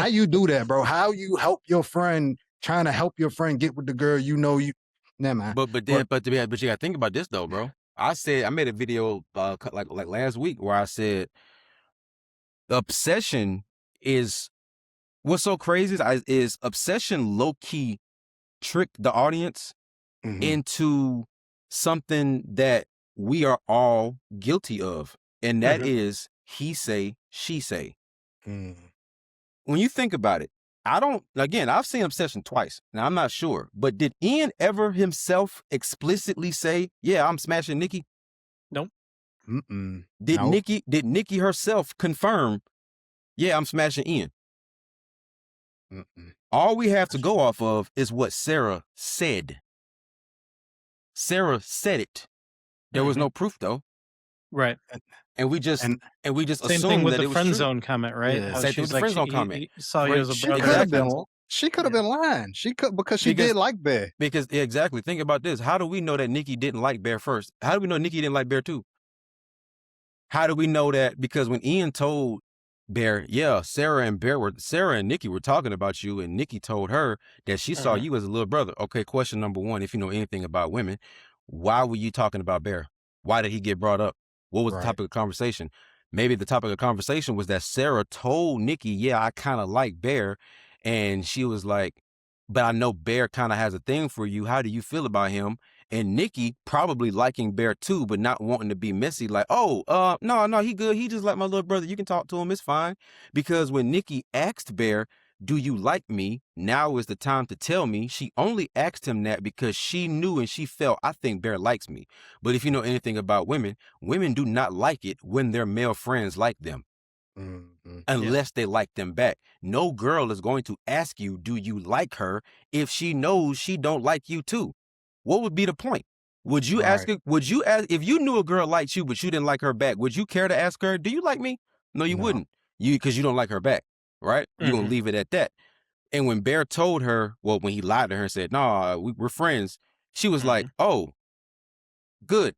you do that, bro? How you help your friend trying to help your friend get with the girl you never mind. But But then but you gotta think about this though, bro. I made a video like last week where I said obsession is what's so crazy is obsession low key tricked the audience mhm, into something that we are all guilty of, and that mhm, is he say, she say. mm, When you think about it, I don't, again, I've seen Obsession twice. Now, I'm not sure, but did Ian ever himself explicitly say, yeah, I'm smashing Nikki? nope, mm-mm. Did Nope. Nikki herself confirm, yeah, I'm smashing Ian? Mm-mm. All we have to go off of is what Sarah said. Sarah said it. There was mhm, no proof though. right. And, And we just and Same thing assumed with that the it was friend true. zone comment, right? yeah. How Same thing with she's the like, friend zone comment. he saw you Friend, as a She brother could in the have friend been zone. she could have Yeah, been lying. She could because she because did like Bear. yeah, exactly. Think about this. How do we know that Nikki didn't like Bear first? How do we know Nikki didn't like Bear too? How do we know that? Because when Ian told Bear, yeah, Sarah and Nikki were talking about you, and Nikki told her that she saw mhm, you as a little brother. Okay, question number one, if you know anything about women, why were you talking about Bear? Why did he get brought up? What was the Right. topic of conversation? Maybe the topic of conversation was that Sarah told Nikki, yeah, I kind of like Bear. And she was like, but I know Bear kind of has a thing for you. How do you feel about him? And Nikki probably liking Bear too, but not wanting to be messy. Like, oh, no, he good. He just like my little brother. You can talk to him. It's fine. Because when Nikki asked Bear, do you like me? Now is the time to tell me. She only asked him that because she knew and she felt, I think Bear likes me. But if you know anything about women, women do not like it when their male friends like them Mhm. yeah, unless they like them back. No girl is going to ask you, do you like her, if she knows she don't like you too? What would be the point? Right. Would you ask, if you knew a girl liked you, but you didn't like her back, would you care to ask her, do you like me? No, you No. wouldn't. Because you don't like her back, right? You're going to mhm, leave it at that. And when Bear told her, well, when he lied to her and said, "No, we're friends," she was like, Mhm. "Oh, good.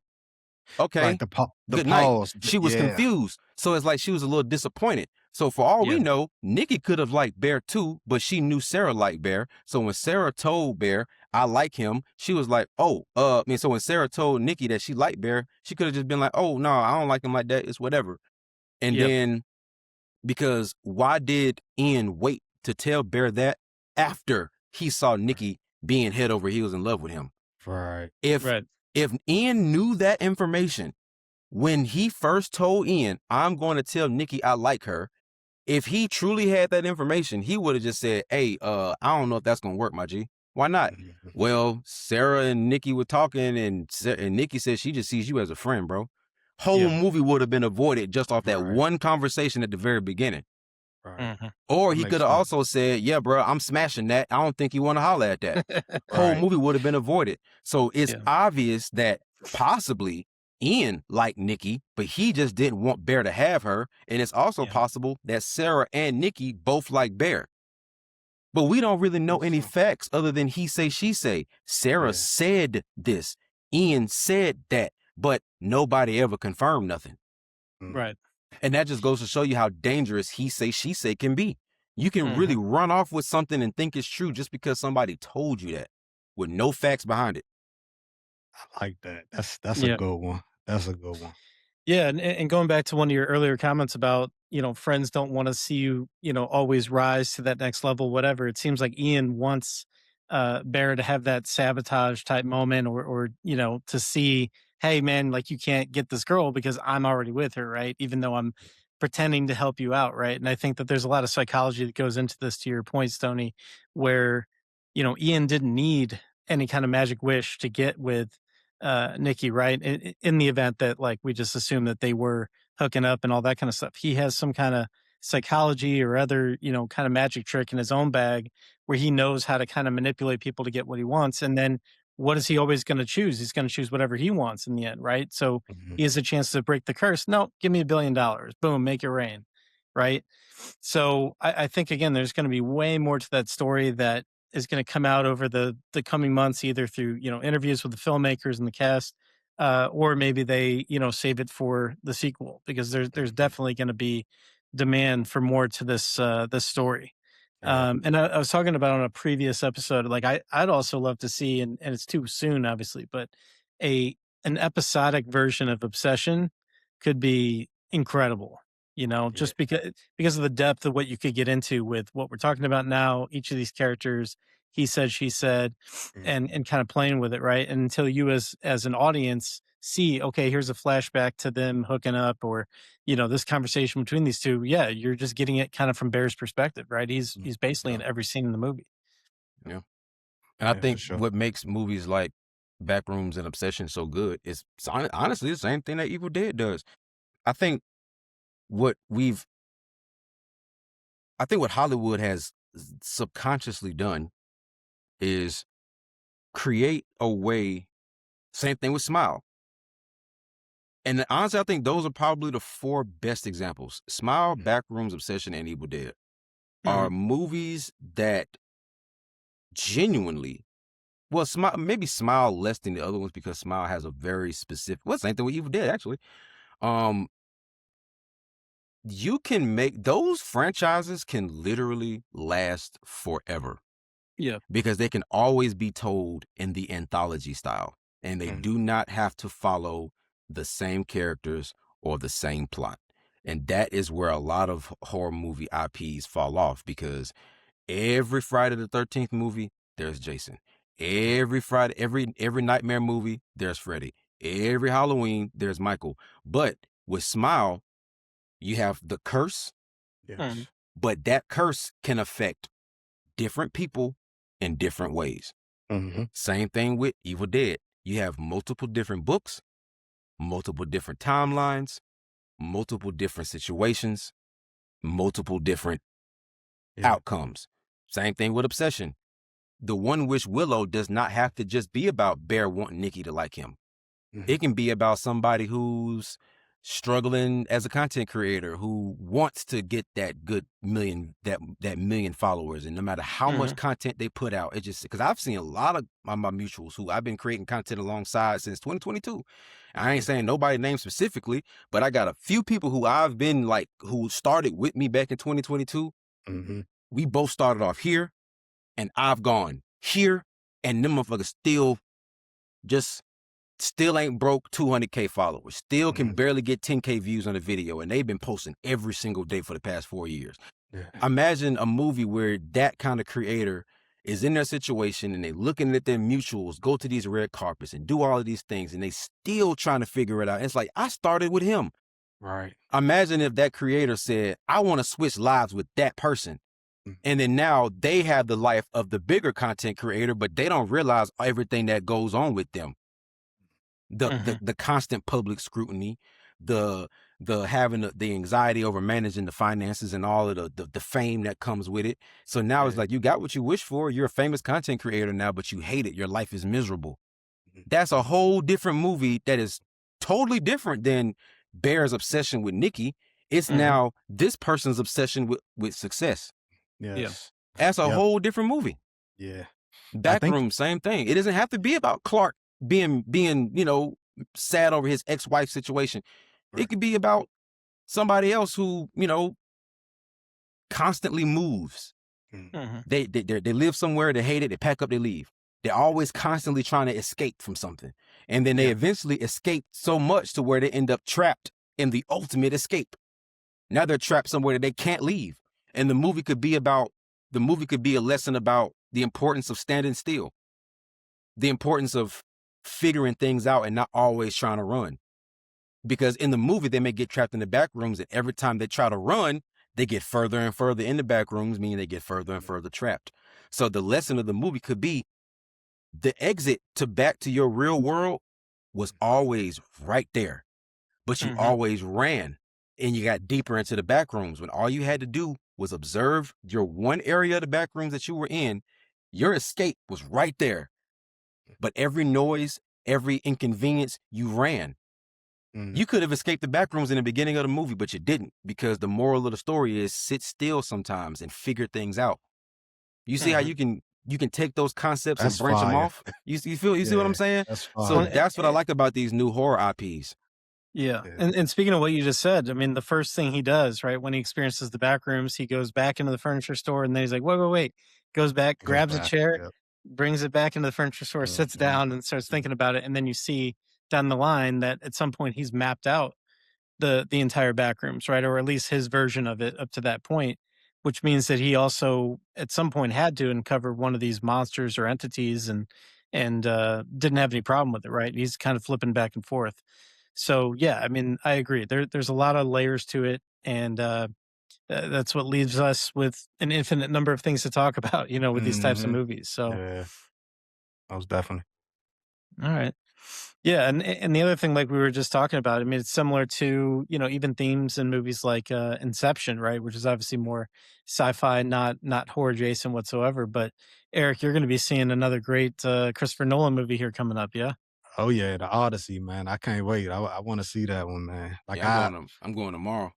Right, Okay. the Good night." pause. She was Yeah. confused. So it's like she was a little disappointed. So for all we Yeah. know, Nikki could have liked Bear too, but she knew Sarah liked Bear. So when Sarah told Bear, "I like him," she was like, "Oh, I mean," so when Sarah told Nikki that she liked Bear, she could have just been like, "Oh, no, I don't like him like that. It's whatever." And Yep. then, because why did Ian wait to tell Bear that after he saw Nikki being head over heels in love with him? Right. If Right. if Ian knew that information when he first told Ian, "I'm going to tell Nikki I like her," if he truly had that information, he would have just said, "Hey, I don't know if that's gonna work, my G. Why not?" Mhm. "Well, Sarah and Nikki were talking, and Nikki said she just sees you as a friend, bro." Whole Yeah. movie would have been avoided just off that Right. one conversation at the very beginning. Right. Mhm. Or That he could makes have sense. also said, "Yeah, bro, I'm smashing that. I don't think you want to holler at that." Whole Right. movie would have been avoided. So it's Yeah. obvious that possibly Ian liked Nikki, but he just didn't want Bear to have her. And it's also Yeah. possible that Sarah and Nikki both like Bear. But we don't really know any So, facts other than he say, she say. Sarah yeah. said this. Ian said that, but nobody ever confirmed nothing. Mm. Right. And that just goes to show you how dangerous he say, she say can be. You can really Mhm. run off with something and think it's true just because somebody told you that with no facts behind it. I like that. That's a Yeah. good one. That's a good one. Yeah, and going back to one of your earlier comments about, friends don't wanna see you, always rise to that next level, whatever. It seems like Ian wants, Bear to have that sabotage type moment or, to see, "Hey, man, like, you can't get this girl because I'm already with her, right? Even though I'm pretending to help you out," right? And I think that there's a lot of psychology that goes into this, to your point, Stoney, where, Ian didn't need any kind of magic wish to get with Nikki, right? In the event that like we just assume that they were hooking up and all that kind of stuff. He has some kind of psychology or other, kind of magic trick in his own bag where he knows how to kind of manipulate people to get what he wants. And then what is he always going to choose? He's going to choose whatever he wants in the end, right? So Mhm. he has a chance to break the curse. No, give me $1 billion. Boom, make it rain. Right. So I think again, there's going to be way more to that story that is going to come out over the coming months, either through interviews with the filmmakers and the cast, or maybe they save it for the sequel because there's Mhm. definitely going to be demand for more to this story. Yeah. And I was talking about on a previous episode, like I'd also love to see, and it's too soon, obviously, but a an episodic version of Obsession could be incredible. Yeah. Just because of the depth of what you could get into with what we're talking about now, each of these characters, he said, she said, Mhm. and kind of playing with it, right? And until you as an audience see, okay, here's a flashback to them hooking up, or this conversation between these two. Yeah, you're just getting it kind of from Bear's perspective, right? He's basically Yeah. in every scene in the movie. Yeah. And I Yeah, for think sure. what makes movies like Backrooms and Obsession so good is honestly the same thing that Evil Dead does. I think what we've, I think what Hollywood has subconsciously done is create a way, same thing with Smile. And honestly, I think those are probably the four best examples. Smile, Mhm. Backrooms, Obsession, and Evil Dead are Mhm. movies that genuinely, well, Smile, maybe Smile less than the other ones because Smile has a very specific, well, same thing with Evil Dead, actually. Um, you can make those franchises can literally last forever Yeah. because they can always be told in the anthology style and they Mhm. do not have to follow the same characters or the same plot. And that is where a lot of horror movie IPs fall off because every Friday the 13th movie, there's Jason. Yeah. Every Friday, every Nightmare movie, there's Freddy. Every Halloween, there's Michael. But with Smile, you have the curse, Mhm. Yes. but that curse can affect different people in different ways. Mhm. Same thing with Evil Dead. You have multiple different books, multiple different timelines, multiple different situations, multiple different Yeah. outcomes. Same thing with Obsession. The One Wish Willow does not have to just be about Bear wanting Nikki to like him. Mhm. It can be about somebody who's struggling as a content creator who wants to get that good million, that million followers. And no matter how much content they put out, it just, because I've seen a lot of my mutuals who I've been creating content alongside since 2022. I ain't saying nobody named specifically, but I got a few people who I've been like, who started with me back in 2022. We both started off here and I've gone here, and them motherfuckers still ain't broke 200K followers, still can barely get 10K views on a video, and they've been posting every single day for the past 4 years. Imagine a movie where that kind of creator is in their situation and they looking at their mutuals, go to these red carpets and do all of these things, and they still trying to figure it out. It's like, I started with him. Right. Imagine if that creator said, I want to switch lives with that person. And then now they have the life of the bigger content creator, but they don't realize everything that goes on with them. The constant public scrutiny, the having the anxiety over managing the finances and all of the fame that comes with it. So now it's like, you got what you wish for. You're a famous content creator now, but you hate it. Your life is miserable. That's a whole different movie that is totally different than Bear's obsession with Nikki. It's now this person's obsession with success. Yes. That's a whole different movie. Yeah. Backrooms, same thing. It doesn't have to be about Clark being, sad over his ex-wife situation. Right. It could be about somebody else who, constantly moves. They live somewhere, they hate it, they pack up, they leave. They're always constantly trying to escape from something. And then they eventually escape so much to where they end up trapped in the ultimate escape. Now they're trapped somewhere that they can't leave. And the movie could be a lesson about the importance of standing still, the importance of figuring things out and not always trying to run. Because in the movie, they may get trapped in the back rooms, and every time they try to run, they get further and further in the back rooms, meaning they get further and further trapped. So the lesson of the movie could be the exit back to your real world was always right there, but you always ran and you got deeper into the back rooms when all you had to do was observe your one area of the back rooms that you were in. Your escape was right there. But every noise, every inconvenience, you ran. You could have escaped the back rooms in the beginning of the movie, but you didn't, because the moral of the story is sit still sometimes and figure things out. You see how you can take those concepts and branch them off? You see what I'm saying? So that's what I like about these new horror IPs. Yeah. And speaking of what you just said, I mean, the first thing he does, right, when he experiences the back rooms, he goes back into the furniture store, and then he's like, wait, goes back, grabs a chair, brings it back into the furniture store, sits down and starts thinking about it. And then you see down the line that at some point he's mapped out the entire back rooms, right? Or at least his version of it up to that point, which means that he also at some point had to uncover one of these monsters or entities and didn't have any problem with it, right? He's kind of flipping back and forth. So yeah, I mean, I agree. There's a lot of layers to it, and that's what leaves us with an infinite number of things to talk about, with these types of movies. So yeah, most definitely. All right. Yeah, and the other thing, like we were just talking about, I mean, it's similar to, even themes in movies like Inception, right? Which is obviously more sci-fi, not horror adjacent whatsoever. But Eric, you're going to be seeing another great Christopher Nolan movie here coming up, yeah? Oh yeah, the Odyssey, man. I can't wait. I want to see that one, man. Like I'm going tomorrow.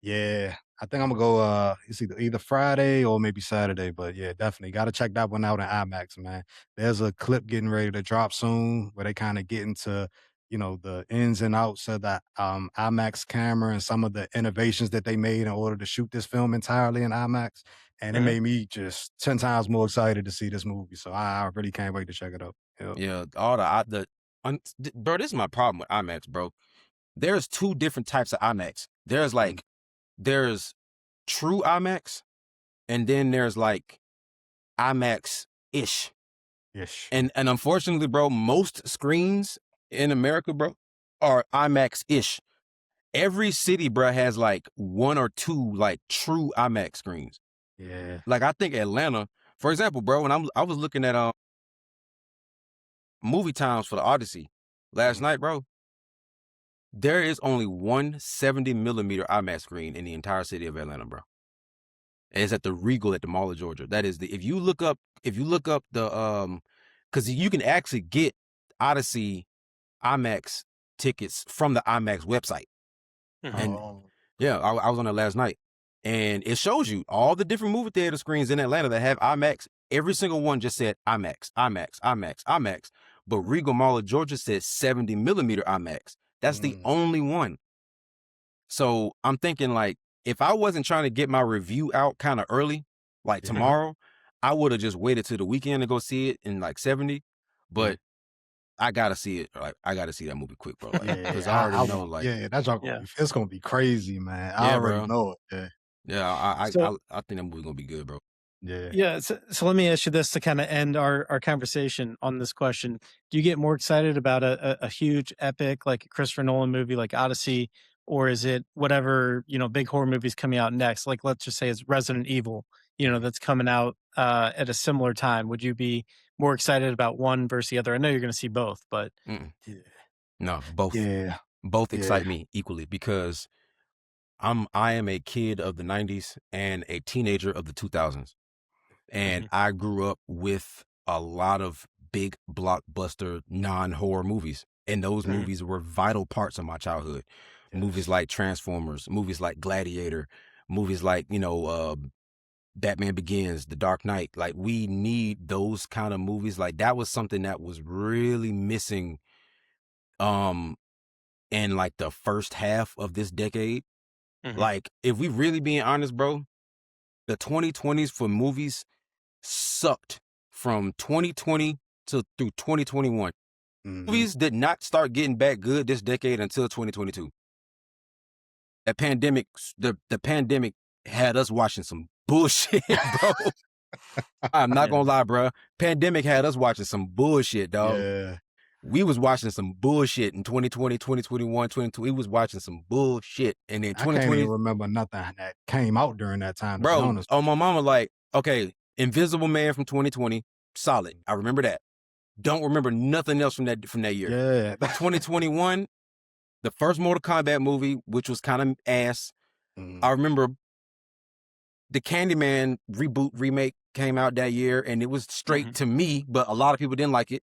Yeah, I think I'm gonna go. It's either Friday or maybe Saturday, but yeah, definitely got to check that one out in IMAX, man. There's a clip getting ready to drop soon where they kind of get into, the ins and outs of that IMAX camera and some of the innovations that they made in order to shoot this film entirely in IMAX, and it made me just 10 times more excited to see this movie. So I really can't wait to check it out. Yep. Yeah, bro, this is my problem with IMAX, bro. There's two different types of IMAX. There's true IMAX, and then there's like IMAX-ish. Ish. And unfortunately, bro, most screens in America, bro, are IMAX-ish. Every city, bro, has like one or two like true IMAX screens. Yeah. Like I think Atlanta, for example, bro, when I was looking at movie times for the Odyssey last night, bro, there is only one 70mm IMAX screen in the entire city of Atlanta, bro. And it's at the Regal at the Mall of Georgia. That is if you look up the because you can actually get Odyssey IMAX tickets from the IMAX website. Mhm. And Oh, yeah, I was on there last night, and it shows you all the different movie theater screens in Atlanta that have IMAX. Every single one just said IMAX, IMAX, IMAX, IMAX. But Regal Mall of Georgia said 70 millimeter IMAX. That's the mm, only one. So I'm thinking, like, if I wasn't trying to get my review out kind of early, like yeah, Mhm. tomorrow, I would have just waited till the weekend to go see it in like 70. mm, But I gotta see it. Like, I gotta see that movie quick, bro. Like, because I yeah. already I know, want, like, yeah, that's all gonna Yeah. be. It's gonna be crazy, man. I yeah, already bro. know it. Yeah, Yeah, So I think that movie gonna be good, bro. yeah, yeah, so let me ask you this to kind of end our conversation on this question. Do you get more excited about a huge epic like a Christopher Nolan movie like Odyssey, or is it whatever, big horror movies coming out next? Like let's just say it's Resident Evil, mm, that's coming out at a similar time. Would you be more excited about one versus the other? I know you're gonna see both, but Mm-mm. yeah, No, both. yeah, Both yeah. excite me equally because I am a kid of the 90s and a teenager of the 2000s. And Mhm. I grew up with a lot of big blockbuster non-horror movies. And those Mhm. movies were vital parts of my childhood. Movies Yes. like Transformers, movies like Gladiator, movies like, Batman Begins, The Dark Knight. Like, we need those kind of movies. Like, that was something that was really missing um in like the first half of this decade. Mhm. Like, if we really being honest, bro, the 2020s for movies sucked from 2020 to through 2021. Hmm. Movies did not start getting back good this decade until 2022. That pandemic, the pandemic had us watching some bullshit, bro. I'm not Yeah. gonna lie, bro. Pandemic had us watching some bullshit, dog. Yeah, We was watching some bullshit in 2020, 2021, 2022. We was watching some bullshit. And then I can't even 2020, remember nothing that came out during that time. To be bro, honest oh, with my mama, like, okay, Invisible Man from 2020, solid. you. I remember that. Don't remember nothing else from that year. Yeah. 2021, the first Mortal Kombat movie, which was kind of ass. Mm, I remember the Candyman reboot remake came out that year, and it was straight Mhm. to me, but a lot of people didn't like it.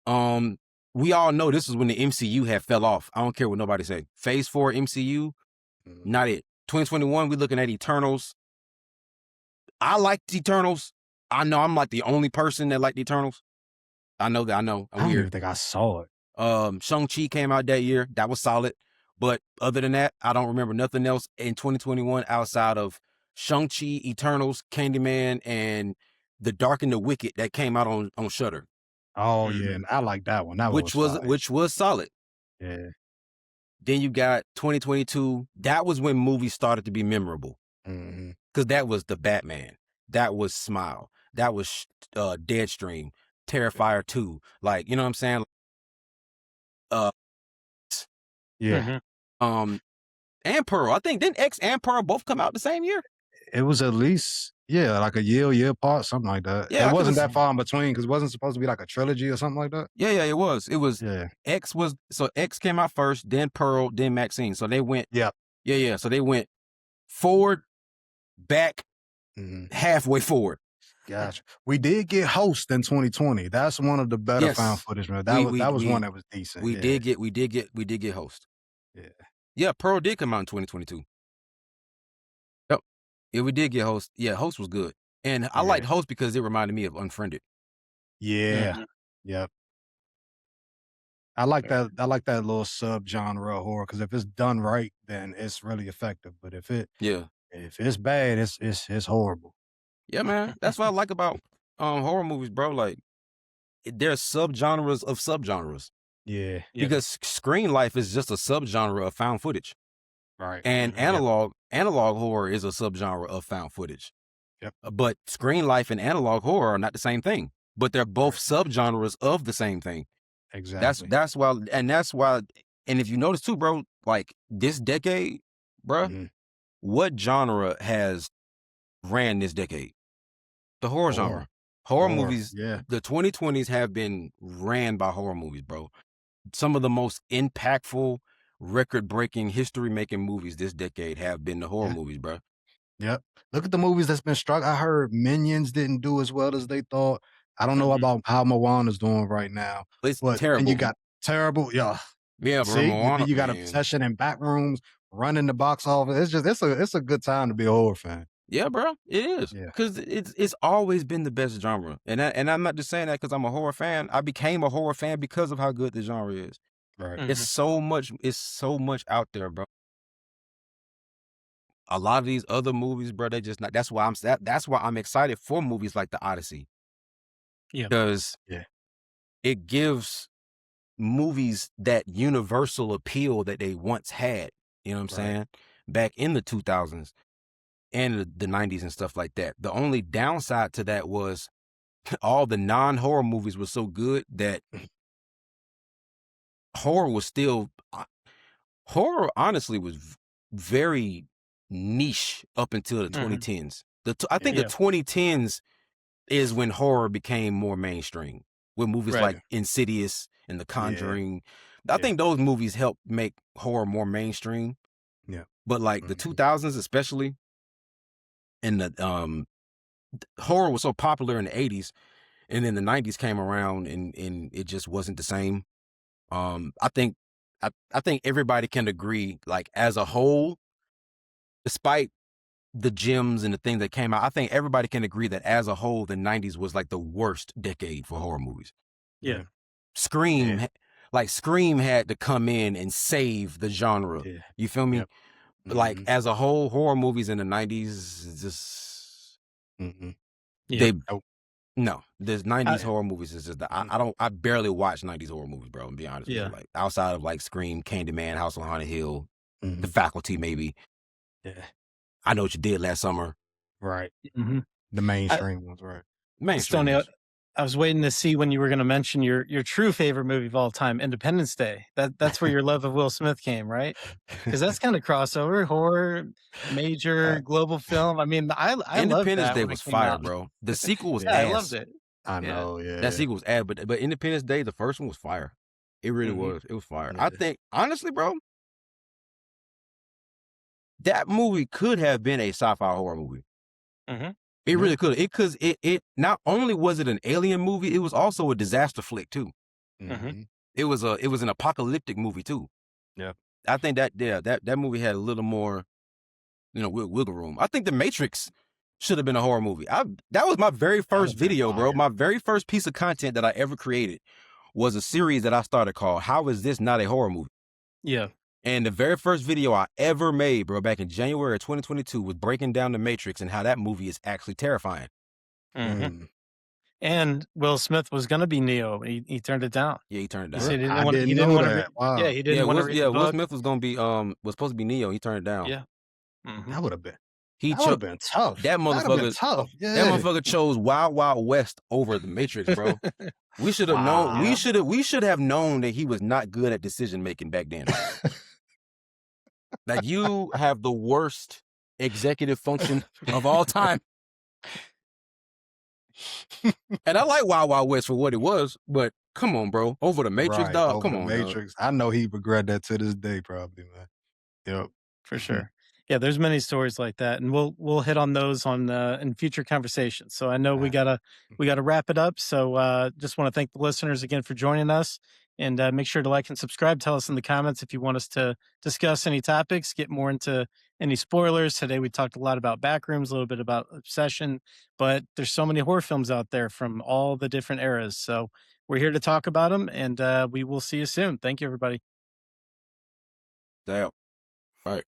Um, we all know this is when the MCU had fell off. I don't care what nobody say. Phase 4 MCU, mm, not it. 2021, we looking at Eternals. I liked Eternals. I know I'm like the only person that liked Eternals. I know that. I know. I'm I don't weird. even think I saw it. Shang-Chi came out that year. That was solid. But other than that, I don't remember nothing else in 2021 outside of Shang-Chi, Eternals, Candyman, and The Dark and the Wicked that came out on Shudder, Oh yeah, Mhm. and I like that one. That one was fire. which was solid. Yeah. Then you got 2022. That was when movies started to be memorable Hmm. because that was the Batman. That was Smile. That was Deadstream, Terrifier 2. Like, you know what I'm saying? Uh, Yeah. Mhm. um, and Pearl. I think didn't X and Pearl both come out the same year? It was at least, yeah, like a year apart, something like that. Yeah, It I could wasn't have. that far in between because it wasn't supposed to be like a trilogy or something like that. Yeah, it was. It was Yeah. X was so X came out first, then Pearl, then Maxine. So they went, Yeah. yeah. So they went forward, back, Hmm. halfway forward. Gotcha. We did get Host in 2020. That's one of the better found Yes, footage, man. That we was we that was one we that was decent. we Yeah. did get Host. Yeah. Yeah, Pearl did come out in 2022. Yep. Yeah, we did get Host. Yeah, Host was good, and I Yeah. liked Host because it reminded me of Unfriended. Yeah. Mhm. Yep. I like Fair. that. I like that little subgenre of horror because if it's done right, then it's really effective. But Yeah, if it's bad, it's horrible. yeah, man. That's what I like about horror movies, bro. Like, there's subgenres of subgenres. Yeah. Yeah. Because screen life is just a subgenre of found footage, Right. and Mhm. Yep. analog horror is a subgenre of found footage. Yep. But screen life and analog horror are not the same thing, but they're both Right. subgenres of the same thing. Exactly. That's why, and if you notice too, bro, like this decade, bruh, Mhm. what genre has ran this decade? The horror Horror. genre. Horror Horror. movies. Yeah. The 2020s have been ran by horror movies, bro. Some of the most impactful, record-breaking, history-making movies this decade have been the horror Yeah. movies, bro. Yep. Look at the movies that's been struck. I heard Minions didn't do as well as they thought. I don't know Mhm. about how Moana's doing right now, It's but then you terrible. got Terrible. Yeah. Yeah, bro, See, then Moana, you got man. Obsession and Backrooms. running the box office. It's a good time to be a horror fan. Yeah, bro, it is Yeah. because it's always been the best genre, and I'm not just saying that because I'm a horror fan. I became a horror fan because of how good the genre is. Right. It's so much out there, bro. A lot of these other movies, bro, they just not. That's why I'm excited for movies like The Odyssey Yeah. because Yeah. it gives movies that universal appeal that they once had. You know what I'm Right. saying? Back in the 2000s and the 90s and stuff like that. The only downside to that was all the non-horror movies were so good that horror was still horror honestly was very niche up until the 2010s. I think Yeah. the 2010s is when horror became more mainstream with movies Right. like Insidious and The Yeah. Conjuring. I Yeah. think those movies helped make horror more mainstream. Yeah. But like the Mhm. 2000s especially, and the horror was so popular in the 80s, and then the 90s came around and it just wasn't the same. I think I think everybody can agree, like as a whole, despite the gems and the things that came out, I think everybody can agree that as a whole, the 90s was like the worst decade for horror movies. Yeah. Scream, Yeah. Scream had to come in and save the genre. Yeah. You feel me? Yep. Like Mhm. as a whole, horror movies in the 90s just Mhm. Yeah. they Nope. no, there's 90s I, horror movies is just Mm. I barely watch 90s horror movies, bro, to be honest with yeah. you. Like outside of like Scream, Candyman, House on Haunted Hill, The Mhm. Faculty, maybe. Yeah. I Know What You Did Last Summer. Right. Mhm. The mainstream ones, right. Mainstream Stoney, ones. I was waiting to see when you were going to mention your true favorite movie of all time, Independence Day. That's where your love of Will Smith came, right? Because that's kind of crossover horror, major Uh, global film. I mean, I loved Independence that Day when it was came fire, out. bro. The sequel was Yeah, I yeah. loved ass. it. I Yeah. know, yeah. That sequel was ass, but Independence Day, the first one was fire. It really Mhm. was. It was fire. I Yeah. think honestly, bro, that movie could have been a sci-fi horror movie. Mhm. It Yeah. really could. It not only was it an alien movie, it was also a disaster flick too. Mhm. Mhm. It was an apocalyptic movie too. Yeah. I think that movie had a little more, wiggle room. I think The Matrix should have been a horror movie. That was my very That first would've been video, bro. fire. My very first piece of content that I ever created was a series that I started called "How Is This Not a Horror Movie?" Yeah. And the very first video I ever made, bro, back in January of 2022, was breaking down The Matrix and how that movie is actually terrifying. Mhm. Mm. And Will Smith was going to be Neo. He turned it down. Yeah, he turned it He down. said he didn't I want. He didn't didn't know want to. that. Yeah, Wow. he didn't want to read the Will book. Smith was gonna be was supposed to be Neo. He turned it down. Yeah. Mhm. That would've been He that would've chose been tough. that That'd have been motherfucker. tough. That Yeah. motherfucker chose Wild Wild West over The Matrix, bro. We should have known. Wow. We should have known that he was not good at decision making back then. Like you have the worst executive function of all time. And I like Wild Wild West for what it was, but come on, bro. Over The Matrix, Right. dog. Over Come The on, dog. Matrix. I know he regret that to this day, probably, man. Yep. For sure. Yeah, there's many stories like that, and we'll hit on those on in future conversations. So I know we gotta wrap it up. So just want to thank the listeners again for joining us, and make sure to like and subscribe. Tell us in the comments if you want us to discuss any topics, get more into any spoilers. Today we talked a lot about Backrooms, a little bit about Obsession, but there's so many horror films out there from all the different eras. So we're here to talk about them, and we will see you soon. Thank you, everybody. Damn. All right.